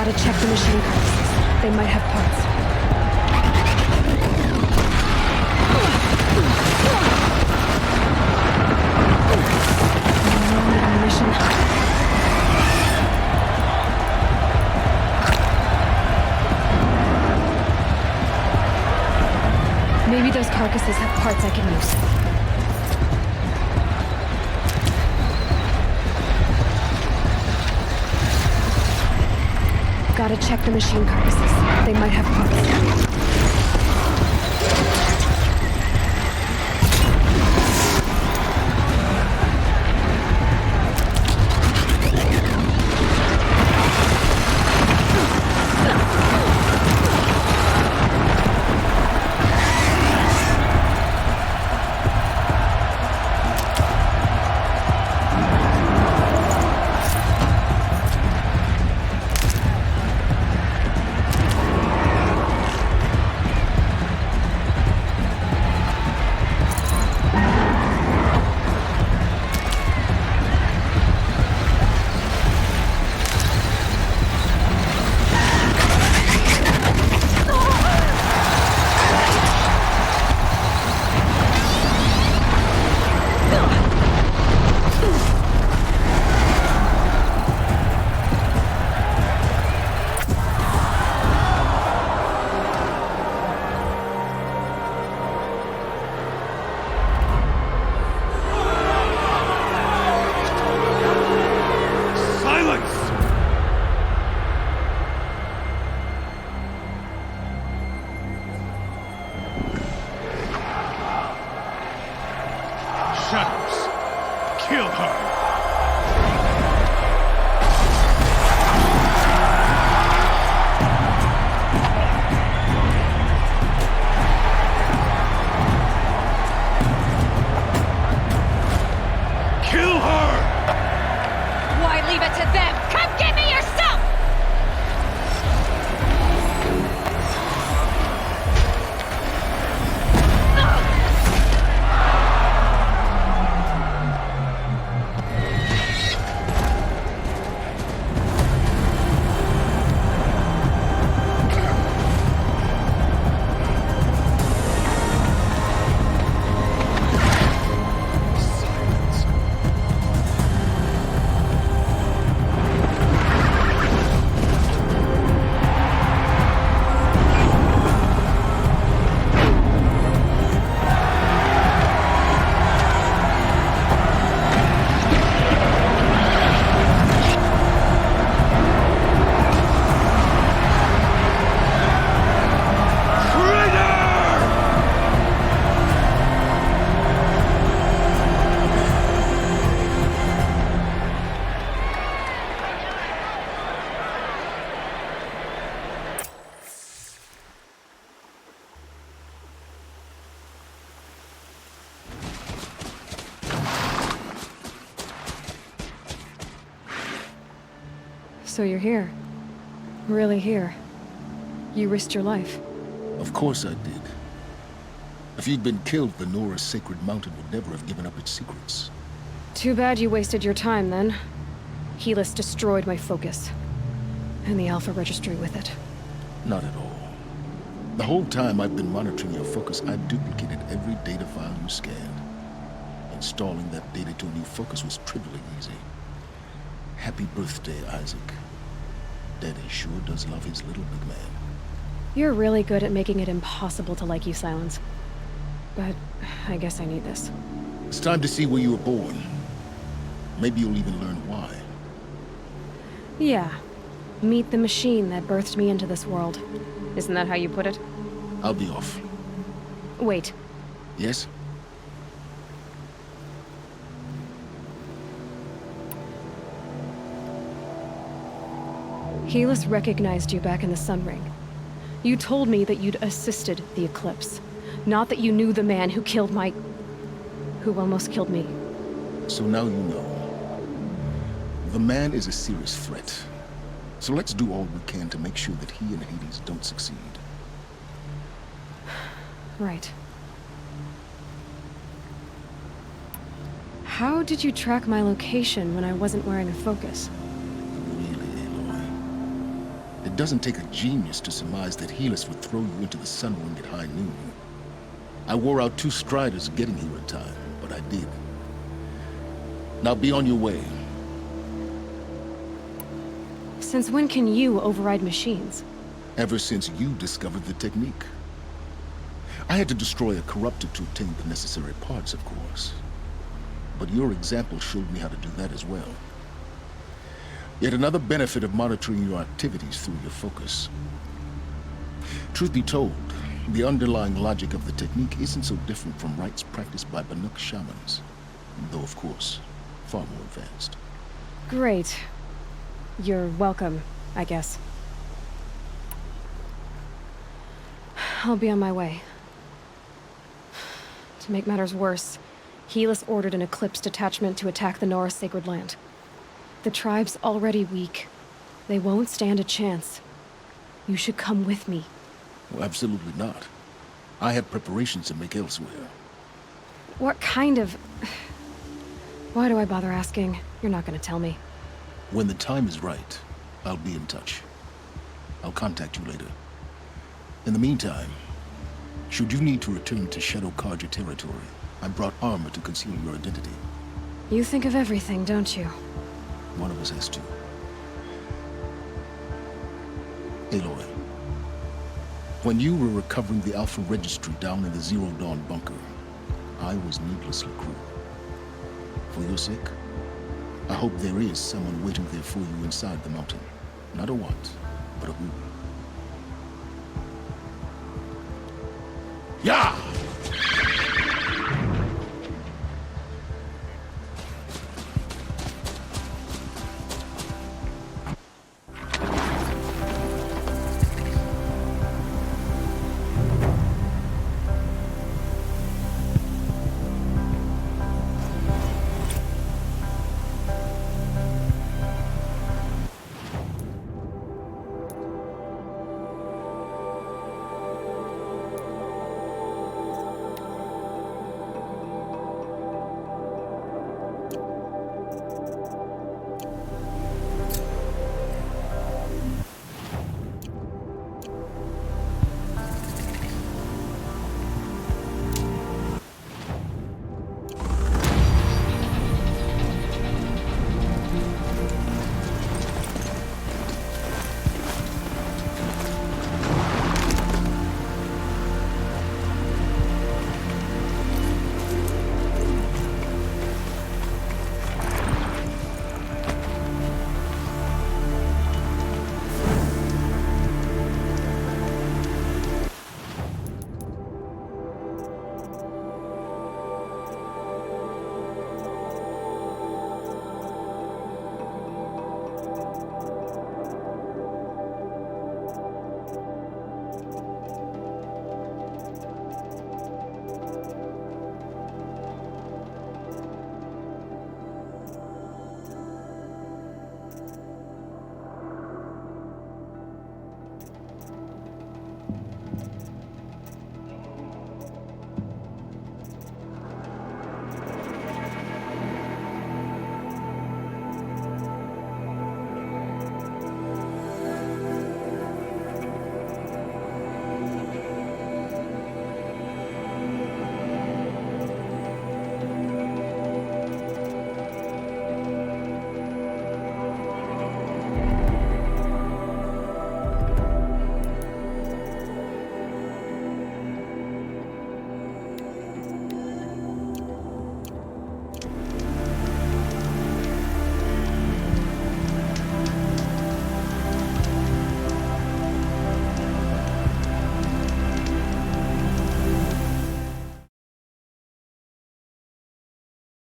Gotta check the machine carcasses. They might have parts. Maybe those carcasses have parts I can use. Gotta check the machine carcasses. They might have parts. So you're here. Really here. You risked your life. Of course I did. If you'd been killed, the Nora's sacred mountain would never have given up its secrets. Too bad you wasted your time, then. Helis destroyed my focus. And the Alpha Registry with it. Not at all. The whole time I've been monitoring your focus, I've duplicated every data file you scanned. Installing that data to a new focus was trivially easy. Happy birthday, Isaac. Daddy sure does love his little big man. You're really good at making it impossible to like you, Silence. But I guess I need this. It's time to see where you were born. Maybe you'll even learn why. Yeah. Meet the machine that birthed me into this world. Isn't that how you put it? I'll be off. Wait. Yes? Helis recognized you back in the Sun Ring. You told me that you'd assisted the Eclipse. Not that you knew the man who killed my... who almost killed me. So now you know. The man is a serious threat. So let's do all we can to make sure that he and Hades don't succeed. Right. How did you track my location when I wasn't wearing a focus? It doesn't take a genius to surmise that Helis would throw you into the sun ring at high noon. I wore out 2 striders getting here in time, but I did. Now be on your way. Since when can you override machines? Ever since you discovered the technique. I had to destroy a corruptor to obtain the necessary parts, of course. But your example showed me how to do that as well. Yet another benefit of monitoring your activities through your focus. Truth be told, the underlying logic of the technique isn't so different from rites practiced by Banuk shamans, though of course, far more advanced. Great. You're welcome, I guess. I'll be on my way. To make matters worse, Helis ordered an Eclipse detachment to attack the Nora Sacred Land. The tribe's already weak. They won't stand a chance. You should come with me. Well, absolutely not. I have preparations to make elsewhere. What kind of... Why do I bother asking? You're not gonna tell me. When the time is right, I'll be in touch. I'll contact you later. In the meantime, should you need to return to Shadow Karja territory, I brought armor to conceal your identity. You think of everything, don't you? One of us has to. Aloy, when you were recovering the Alpha Registry down in the Zero Dawn bunker, I was needlessly cruel. For your sake, I hope there is someone waiting there for you inside the mountain. Not a want, but a who. Yeah!